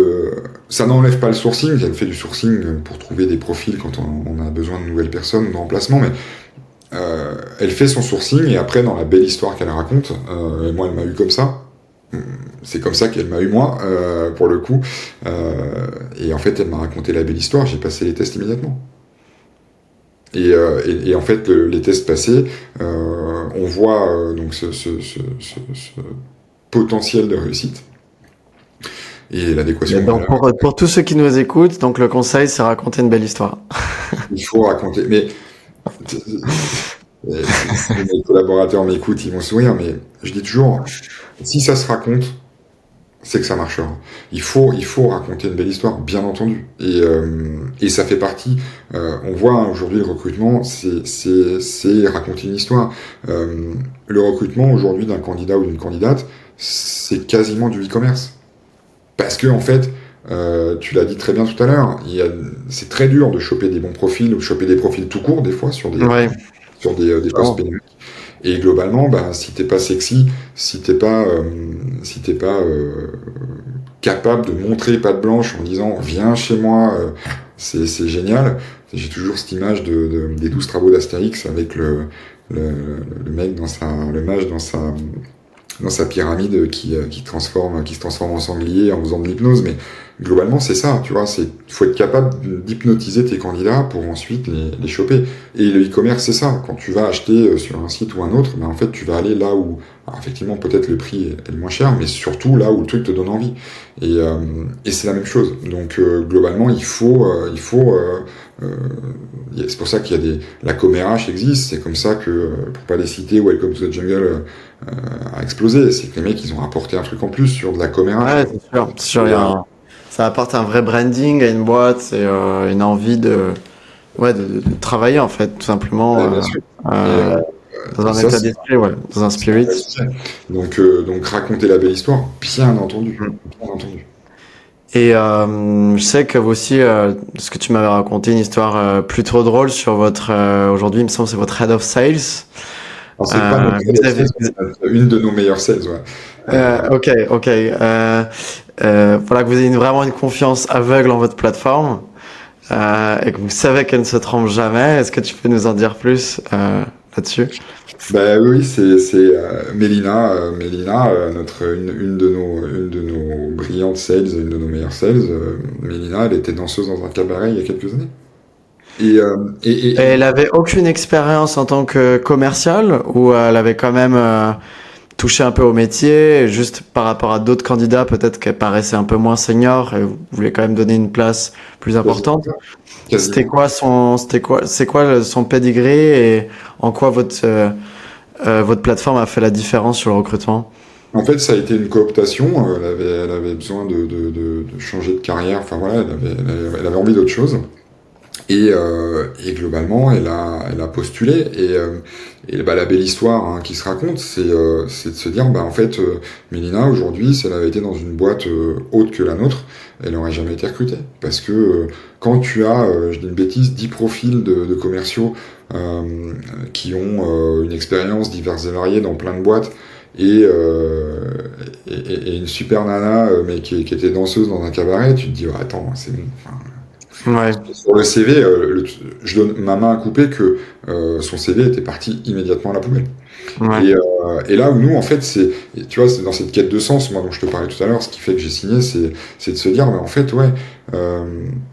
ça n'enlève pas le sourcing. Elle fait du sourcing pour trouver des profils quand on a besoin de nouvelles personnes, de remplacement, mais elle fait son sourcing et après dans la belle histoire qu'elle raconte, et moi elle m'a eu comme ça. C'est comme ça qu'elle m'a eu moi, pour le coup. Et en fait, elle m'a raconté la belle histoire. J'ai passé les tests immédiatement. Et en fait, les tests passés, on voit donc ce potentiel de réussite. et l'adéquation.
Et donc pour tous ceux qui nous écoutent, donc le conseil, c'est raconter une belle histoire.
Il faut raconter. Mais si mes collaborateurs m'écoutent, ils vont sourire. Mais je dis toujours, si ça se raconte, c'est que ça marchera. Il faut raconter une belle histoire, bien entendu. Et ça fait partie. On voit hein, aujourd'hui le recrutement, c'est raconter une histoire. Le recrutement aujourd'hui d'un candidat ou d'une candidate, c'est quasiment du e-commerce. Parce que en fait, tu l'as dit très bien tout à l'heure, c'est très dur de choper des bons profils ou de choper des profils tout court des fois sur des
Ouais.
postes pénuriques. Et globalement, bah, si t'es pas sexy, si t'es pas capable de montrer patte blanche en disant viens chez moi, c'est génial. J'ai toujours cette image des 12 travaux d'Astérix avec le mec le mage dans sa pyramide qui se transforme en sanglier en faisant de l'hypnose. Mais globalement, c'est ça, tu vois, faut être capable d'hypnotiser tes candidats pour ensuite les choper. Et le e-commerce, c'est ça. Quand tu vas acheter sur un site ou un autre, ben, en fait, tu vas aller là où, alors, effectivement, peut-être le prix est le moins cher, mais surtout là où le truc te donne envie. Et c'est la même chose. Donc, globalement, c'est pour ça qu'il y a la com-RH existe. C'est comme ça que, pour pas les citer, Welcome to the Jungle a explosé. C'est que les mecs, ils ont apporté un truc en plus sur de la com-RH.
Ouais, c'est sûr. Ça apporte un vrai branding à une boîte et une envie de travailler en fait, tout simplement
Ouais, bien sûr.
dans un
ça,
état d'esprit, dans un spirit.
Donc raconter la belle histoire, bien entendu. Bien entendu.
Et je sais que vous aussi, ce que tu m'avais raconté, une histoire plus trop drôle sur votre aujourd'hui, il me semble, c'est votre head of sales.
Alors, c'est pas notre
Vous avez...
une de nos meilleures sales, ouais.
Ok. Voilà que vous avez vraiment une confiance aveugle en votre plateforme et que vous savez qu'elle ne se trompe jamais. Est-ce que tu peux nous en dire plus là-dessus?
Bah oui, c'est Mélina, une de nos brillantes sales, une de nos meilleures sales. Mélina, elle était danseuse dans un cabaret il y a quelques années. Et
Et elle avait aucune expérience en tant que commerciale ou elle avait quand même touché un peu au métier, juste par rapport à d'autres candidats, peut-être qu'elle paraissait un peu moins senior et vous voulez quand même donner une place plus importante. C'est quoi son pedigree et en quoi votre plateforme a fait la différence sur le recrutement?
En fait, ça a été une cooptation. Elle avait besoin de changer de carrière. Enfin voilà, elle avait envie d'autre chose. Et globalement, elle a postulé. Et bah, la belle histoire hein, qui se raconte, c'est de se dire, bah en fait, Mélina aujourd'hui, si elle avait été dans une boîte autre que la nôtre, elle n'aurait jamais été recrutée. Parce que quand tu as, je dis une bêtise, 10 profils de commerciaux qui ont une expérience diverse et variée dans plein de boîtes, et une super nana mais qui était danseuse dans un cabaret, tu te dis, oh, attends, c'est bon. Enfin,
Ouais.
sur le CV, je donne ma main à couper que son CV était parti immédiatement à la poubelle.
Ouais.
Et là où nous, en fait, tu vois, c'est dans cette quête de sens, moi, dont je te parlais tout à l'heure, ce qui fait que j'ai signé, c'est de se dire, mais en fait, ouais,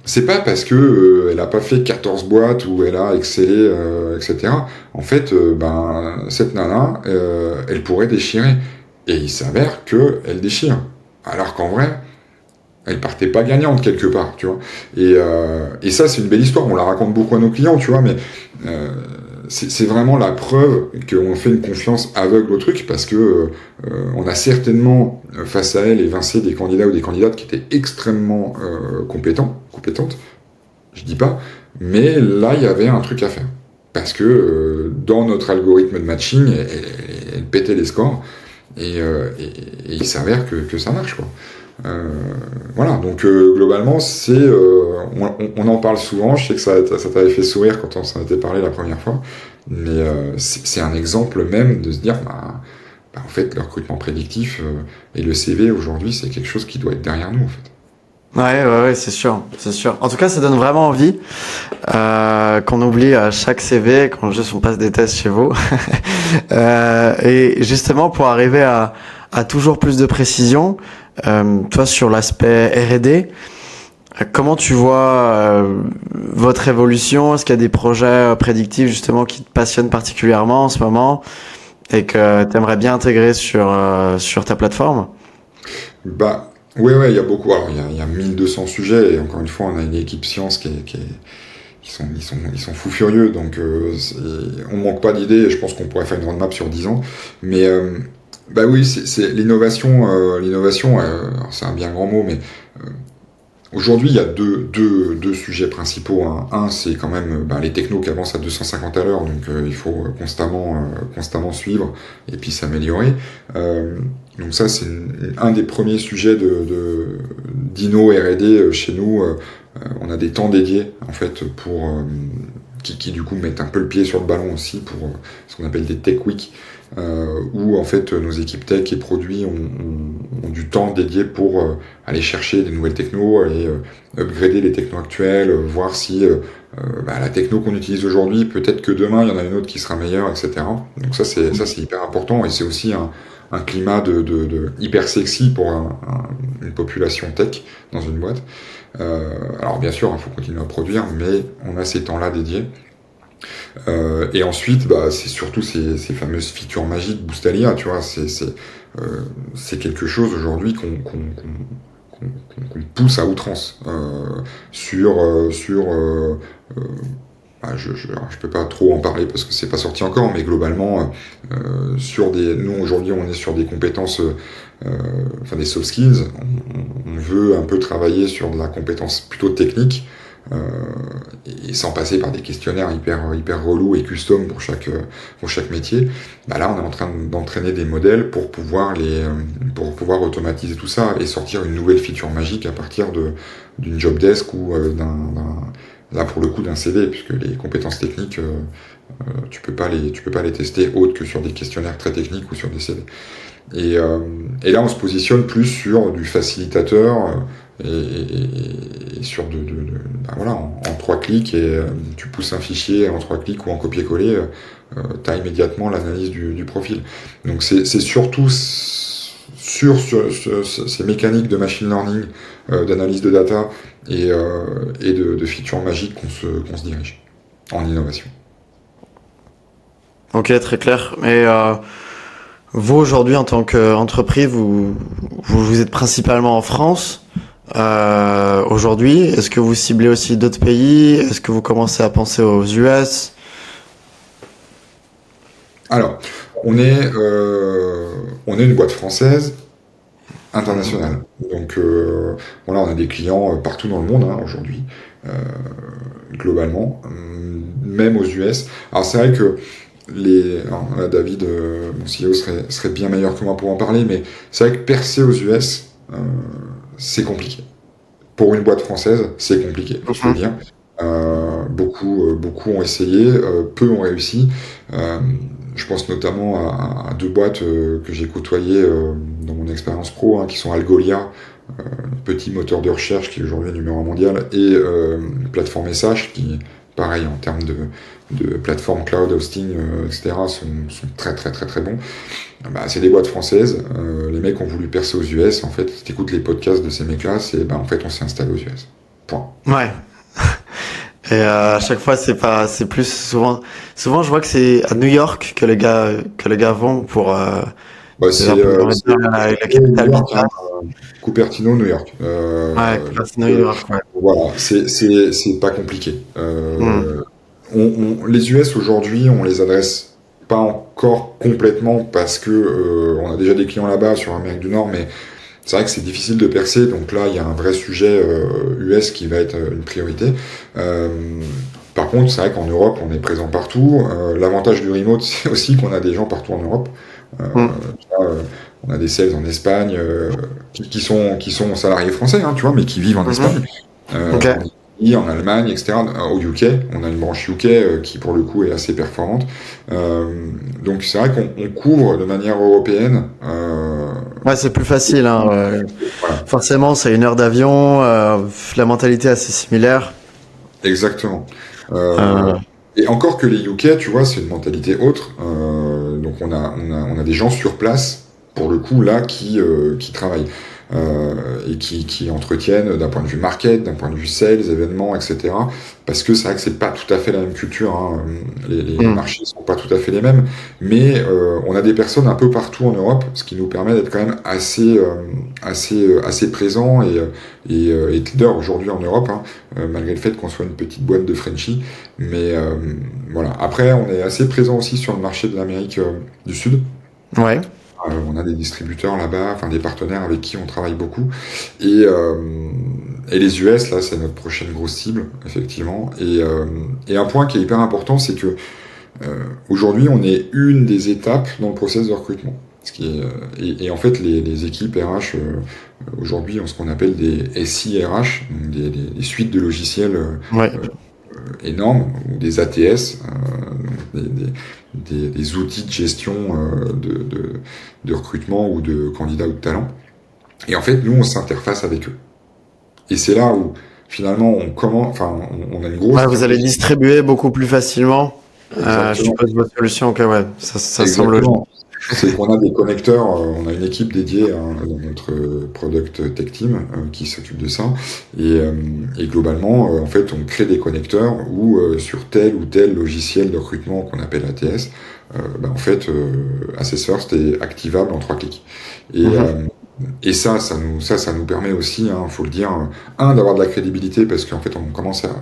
c'est pas parce que elle a pas fait 14 boîtes où elle a excellé, etc. En fait, ben, cette nana, elle pourrait déchirer. Et il s'avère que elle déchire. Alors qu'en vrai, elle partait pas gagnante quelque part, tu vois. Et ça, c'est une belle histoire. On la raconte beaucoup à nos clients, tu vois, mais c'est vraiment la preuve qu'on fait une confiance aveugle au truc parce que on a certainement face à elle évincé des candidats ou des candidates qui étaient extrêmement compétentes. Je dis pas, mais là, il y avait un truc à faire parce que dans notre algorithme de matching, elle pétait les scores et il s'avère que ça marche, quoi. Voilà, donc globalement, on en parle souvent. Je sais que ça t'avait fait sourire quand on s'en était parlé la première fois, mais c'est un exemple même de se dire, en fait, le recrutement prédictif et le CV aujourd'hui, c'est quelque chose qui doit être derrière nous, en fait.
Ouais, c'est sûr. En tout cas, ça donne vraiment envie qu'on oublie à chaque CV, quand juste on passe des tests chez vous. Et justement, pour arriver à toujours plus de précision, toi sur l'aspect R&D, comment tu vois votre évolution? Est-ce qu'il y a des projets prédictifs justement qui te passionnent particulièrement en ce moment et que tu aimerais bien intégrer sur ta plateforme?
Bah Ouais, il y a beaucoup. Alors, il y a 1200 sujets, et encore une fois, on a une équipe science ils sont fous furieux, donc on manque pas d'idées, et je pense qu'on pourrait faire une roadmap sur 10 ans. Mais bah oui, c'est l'innovation. L'innovation, alors c'est un bien grand mot, mais aujourd'hui, il y a deux sujets principaux, hein. Un, c'est quand même les technos qui avancent à 250 à l'heure, donc il faut constamment suivre et puis s'améliorer. Donc ça, c'est un des premiers sujets d'Inno R&D chez nous. On a des temps dédiés en fait pour qui du coup mettent un peu le pied sur le ballon aussi pour ce qu'on appelle des Tech Week, où en fait nos équipes tech et produits ont du temps dédié pour aller chercher des nouvelles technos et upgrader les technos actuels, voir si la techno qu'on utilise aujourd'hui, peut-être que demain il y en a une autre qui sera meilleure, etc. Donc ça c'est hyper important, et c'est aussi un climat de hyper sexy pour une population tech dans une boîte. Alors bien sûr, il faut continuer à produire, mais on a ces temps-là dédiés. Et ensuite, c'est surtout ces fameuses features magiques Boostalia, tu vois, c'est quelque chose aujourd'hui qu'on pousse à outrance je peux pas trop en parler parce que c'est pas sorti encore, mais globalement, nous aujourd'hui on est sur des compétences, des soft skills. On veut un peu travailler sur de la compétence plutôt technique, et sans passer par des questionnaires hyper relous et custom pour chaque métier. Là, on est en train d'entraîner des modèles pour pouvoir automatiser tout ça et sortir une nouvelle feature magique à partir d'une job desk ou là pour le coup d'un CV, puisque les compétences techniques, tu peux pas les tester autre que sur des questionnaires très techniques ou sur des CV. Et là, on se positionne plus sur du facilitateur, et sur en 3 clics, et tu pousses un fichier en 3 clics ou en copier-coller, tu as immédiatement l'analyse du profil. Donc c'est surtout sur ces mécaniques de machine learning, d'analyse de data et de features magiques qu'on se dirige en innovation.
Ok, très clair. Mais vous, aujourd'hui, en tant qu'entreprise, vous êtes principalement en France. Aujourd'hui, est-ce que vous ciblez aussi d'autres pays? Est-ce que vous commencez à penser aux US?
Alors, on est une boîte française internationale. Donc on a des clients partout dans le monde, hein, aujourd'hui, globalement, même aux US. Alors c'est vrai que David, mon CEO, serait bien meilleur que moi pour en parler, mais c'est vrai que percer aux US, c'est compliqué. Pour une boîte française, c'est compliqué, je peux dire. Beaucoup ont essayé, peu ont réussi. Je pense notamment à 2 boîtes que j'ai côtoyées dans mon expérience pro, hein, qui sont Algolia, petit moteur de recherche qui est aujourd'hui numéro 1 mondial, et Plateforme SH, qui, pareil, en termes de plateforme cloud hosting, etc., sont très très très très bons. C'est des boîtes françaises. Les mecs ont voulu percer aux US. En fait, si t'écoutes les podcasts de ces mecs-là, en fait, on s'est installé aux US. Point.
Ouais. Et à chaque fois, c'est plus souvent, je vois que c'est à New York que les gars vont pour,
C'est
la capitale business.
Cupertino, New York.
Cupertino, New York, ouais.
Voilà, c'est pas compliqué. Les US aujourd'hui, on les adresse pas encore complètement parce que on a déjà des clients là-bas sur l'Amérique du Nord, mais c'est vrai que c'est difficile de percer, donc là il y a un vrai sujet US qui va être une priorité. Par contre, c'est vrai qu'en Europe, on est présent partout. L'avantage du remote, c'est aussi qu'on a des gens partout en Europe. On a des sales en Espagne qui sont salariés français, hein, tu vois, mais qui vivent en Espagne.
Okay.
En Allemagne, etc. Au UK, on a une branche UK qui pour le coup est assez performante. Donc c'est vrai qu'on couvre de manière européenne.
Ouais, c'est plus facile, hein. Voilà. Forcément, c'est 1 heure d'avion, la mentalité est assez similaire.
Exactement. Et encore que les UK, tu vois, c'est une mentalité autre. Donc on a des gens sur place, pour le coup, là, qui travaillent. et qui entretiennent d'un point de vue market, d'un point de vue sales, événements, etc. Parce que c'est vrai que c'est pas tout à fait la même culture, hein. Les marchés sont pas tout à fait les mêmes, mais on a des personnes un peu partout en Europe, ce qui nous permet d'être quand même assez présents et leader aujourd'hui en Europe, hein, malgré le fait qu'on soit une petite boîte de Frenchie. Mais voilà. Après, on est assez présent aussi sur le marché de l'Amérique du Sud.
Ouais.
On a des distributeurs là-bas, enfin des partenaires avec qui on travaille beaucoup. Et les US, là, c'est notre prochaine grosse cible, effectivement. Et un point qui est hyper important, c'est que aujourd'hui, on est une des étapes dans le process de recrutement. Ce qui est, et en fait, les équipes RH aujourd'hui ont ce qu'on appelle des SIRH, donc des suites de logiciels
Ouais.
énormes, ou des ATS, des outils de gestion de recrutement ou de candidats ou de talents. Et en fait, nous, on s'interface avec eux. Et c'est là où, finalement, on a une grosse...
Ouais, vous allez distribuer beaucoup plus facilement. Je suppose votre solution. Ok, ouais, ça semble logique.
C'est qu'on a des connecteurs, on a une équipe dédiée dans notre product tech team qui s'occupe de ça. Et globalement, en fait, on crée des connecteurs où sur tel ou tel logiciel de recrutement qu'on appelle ATS, en fait, Assess First est activable en 3 clics. Et ça nous permet aussi, hein, faut le dire, d'avoir de la crédibilité parce qu'en fait, on commence à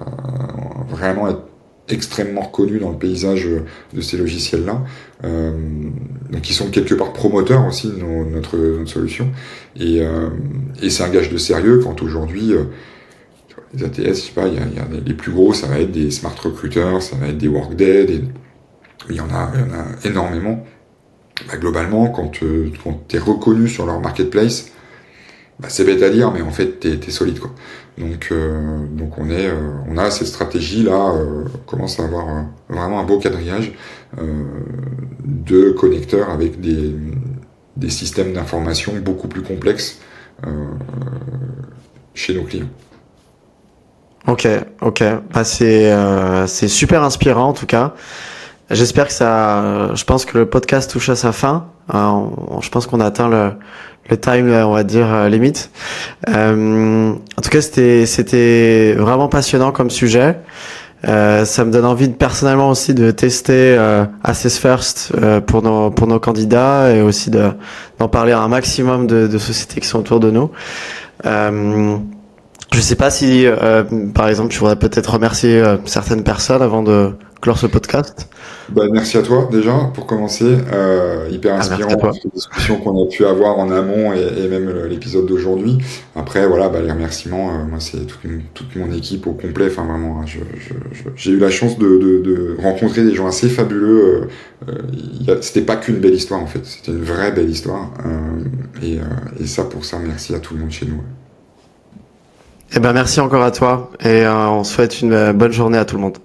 vraiment être extrêmement reconnus dans le paysage de ces logiciels-là. Donc ils sont quelque part promoteurs aussi de notre solution. Et c'est un gage de sérieux quand aujourd'hui, les ATS, je sais pas, il y a les plus gros, ça va être des Smart Recruiters, ça va être des Workday, il y en a énormément. Globalement, quand t'es reconnu sur leur marketplace, c'est bête à dire, mais en fait, t'es solide, quoi. Donc on a cette stratégie là, on commence à avoir vraiment un beau quadrillage de connecteurs avec des systèmes d'information beaucoup plus complexes chez nos clients.
Ok. C'est super inspirant en tout cas. J'espère que je pense que le podcast touche à sa fin. Je pense qu'on a atteint le time, on va dire, limite. En tout cas, c'était vraiment passionnant comme sujet. Ça me donne envie personnellement aussi de tester Assess First pour nos candidats et aussi d'en parler à un maximum de sociétés qui sont autour de nous. Je sais pas si, par exemple, tu voudrais peut-être remercier certaines personnes avant de clore ce podcast.
Merci à toi déjà pour commencer, hyper inspirant cette discussion qu'on a pu avoir en amont et même l'épisode d'aujourd'hui. Après voilà, les remerciements, moi c'est toute mon équipe au complet. Enfin vraiment, j'ai eu la chance de rencontrer des gens assez fabuleux. C'était pas qu'une belle histoire en fait, c'était une vraie belle histoire. Et ça pour ça, merci à tout le monde chez nous.
Merci encore à toi et on souhaite une bonne journée à tout le monde.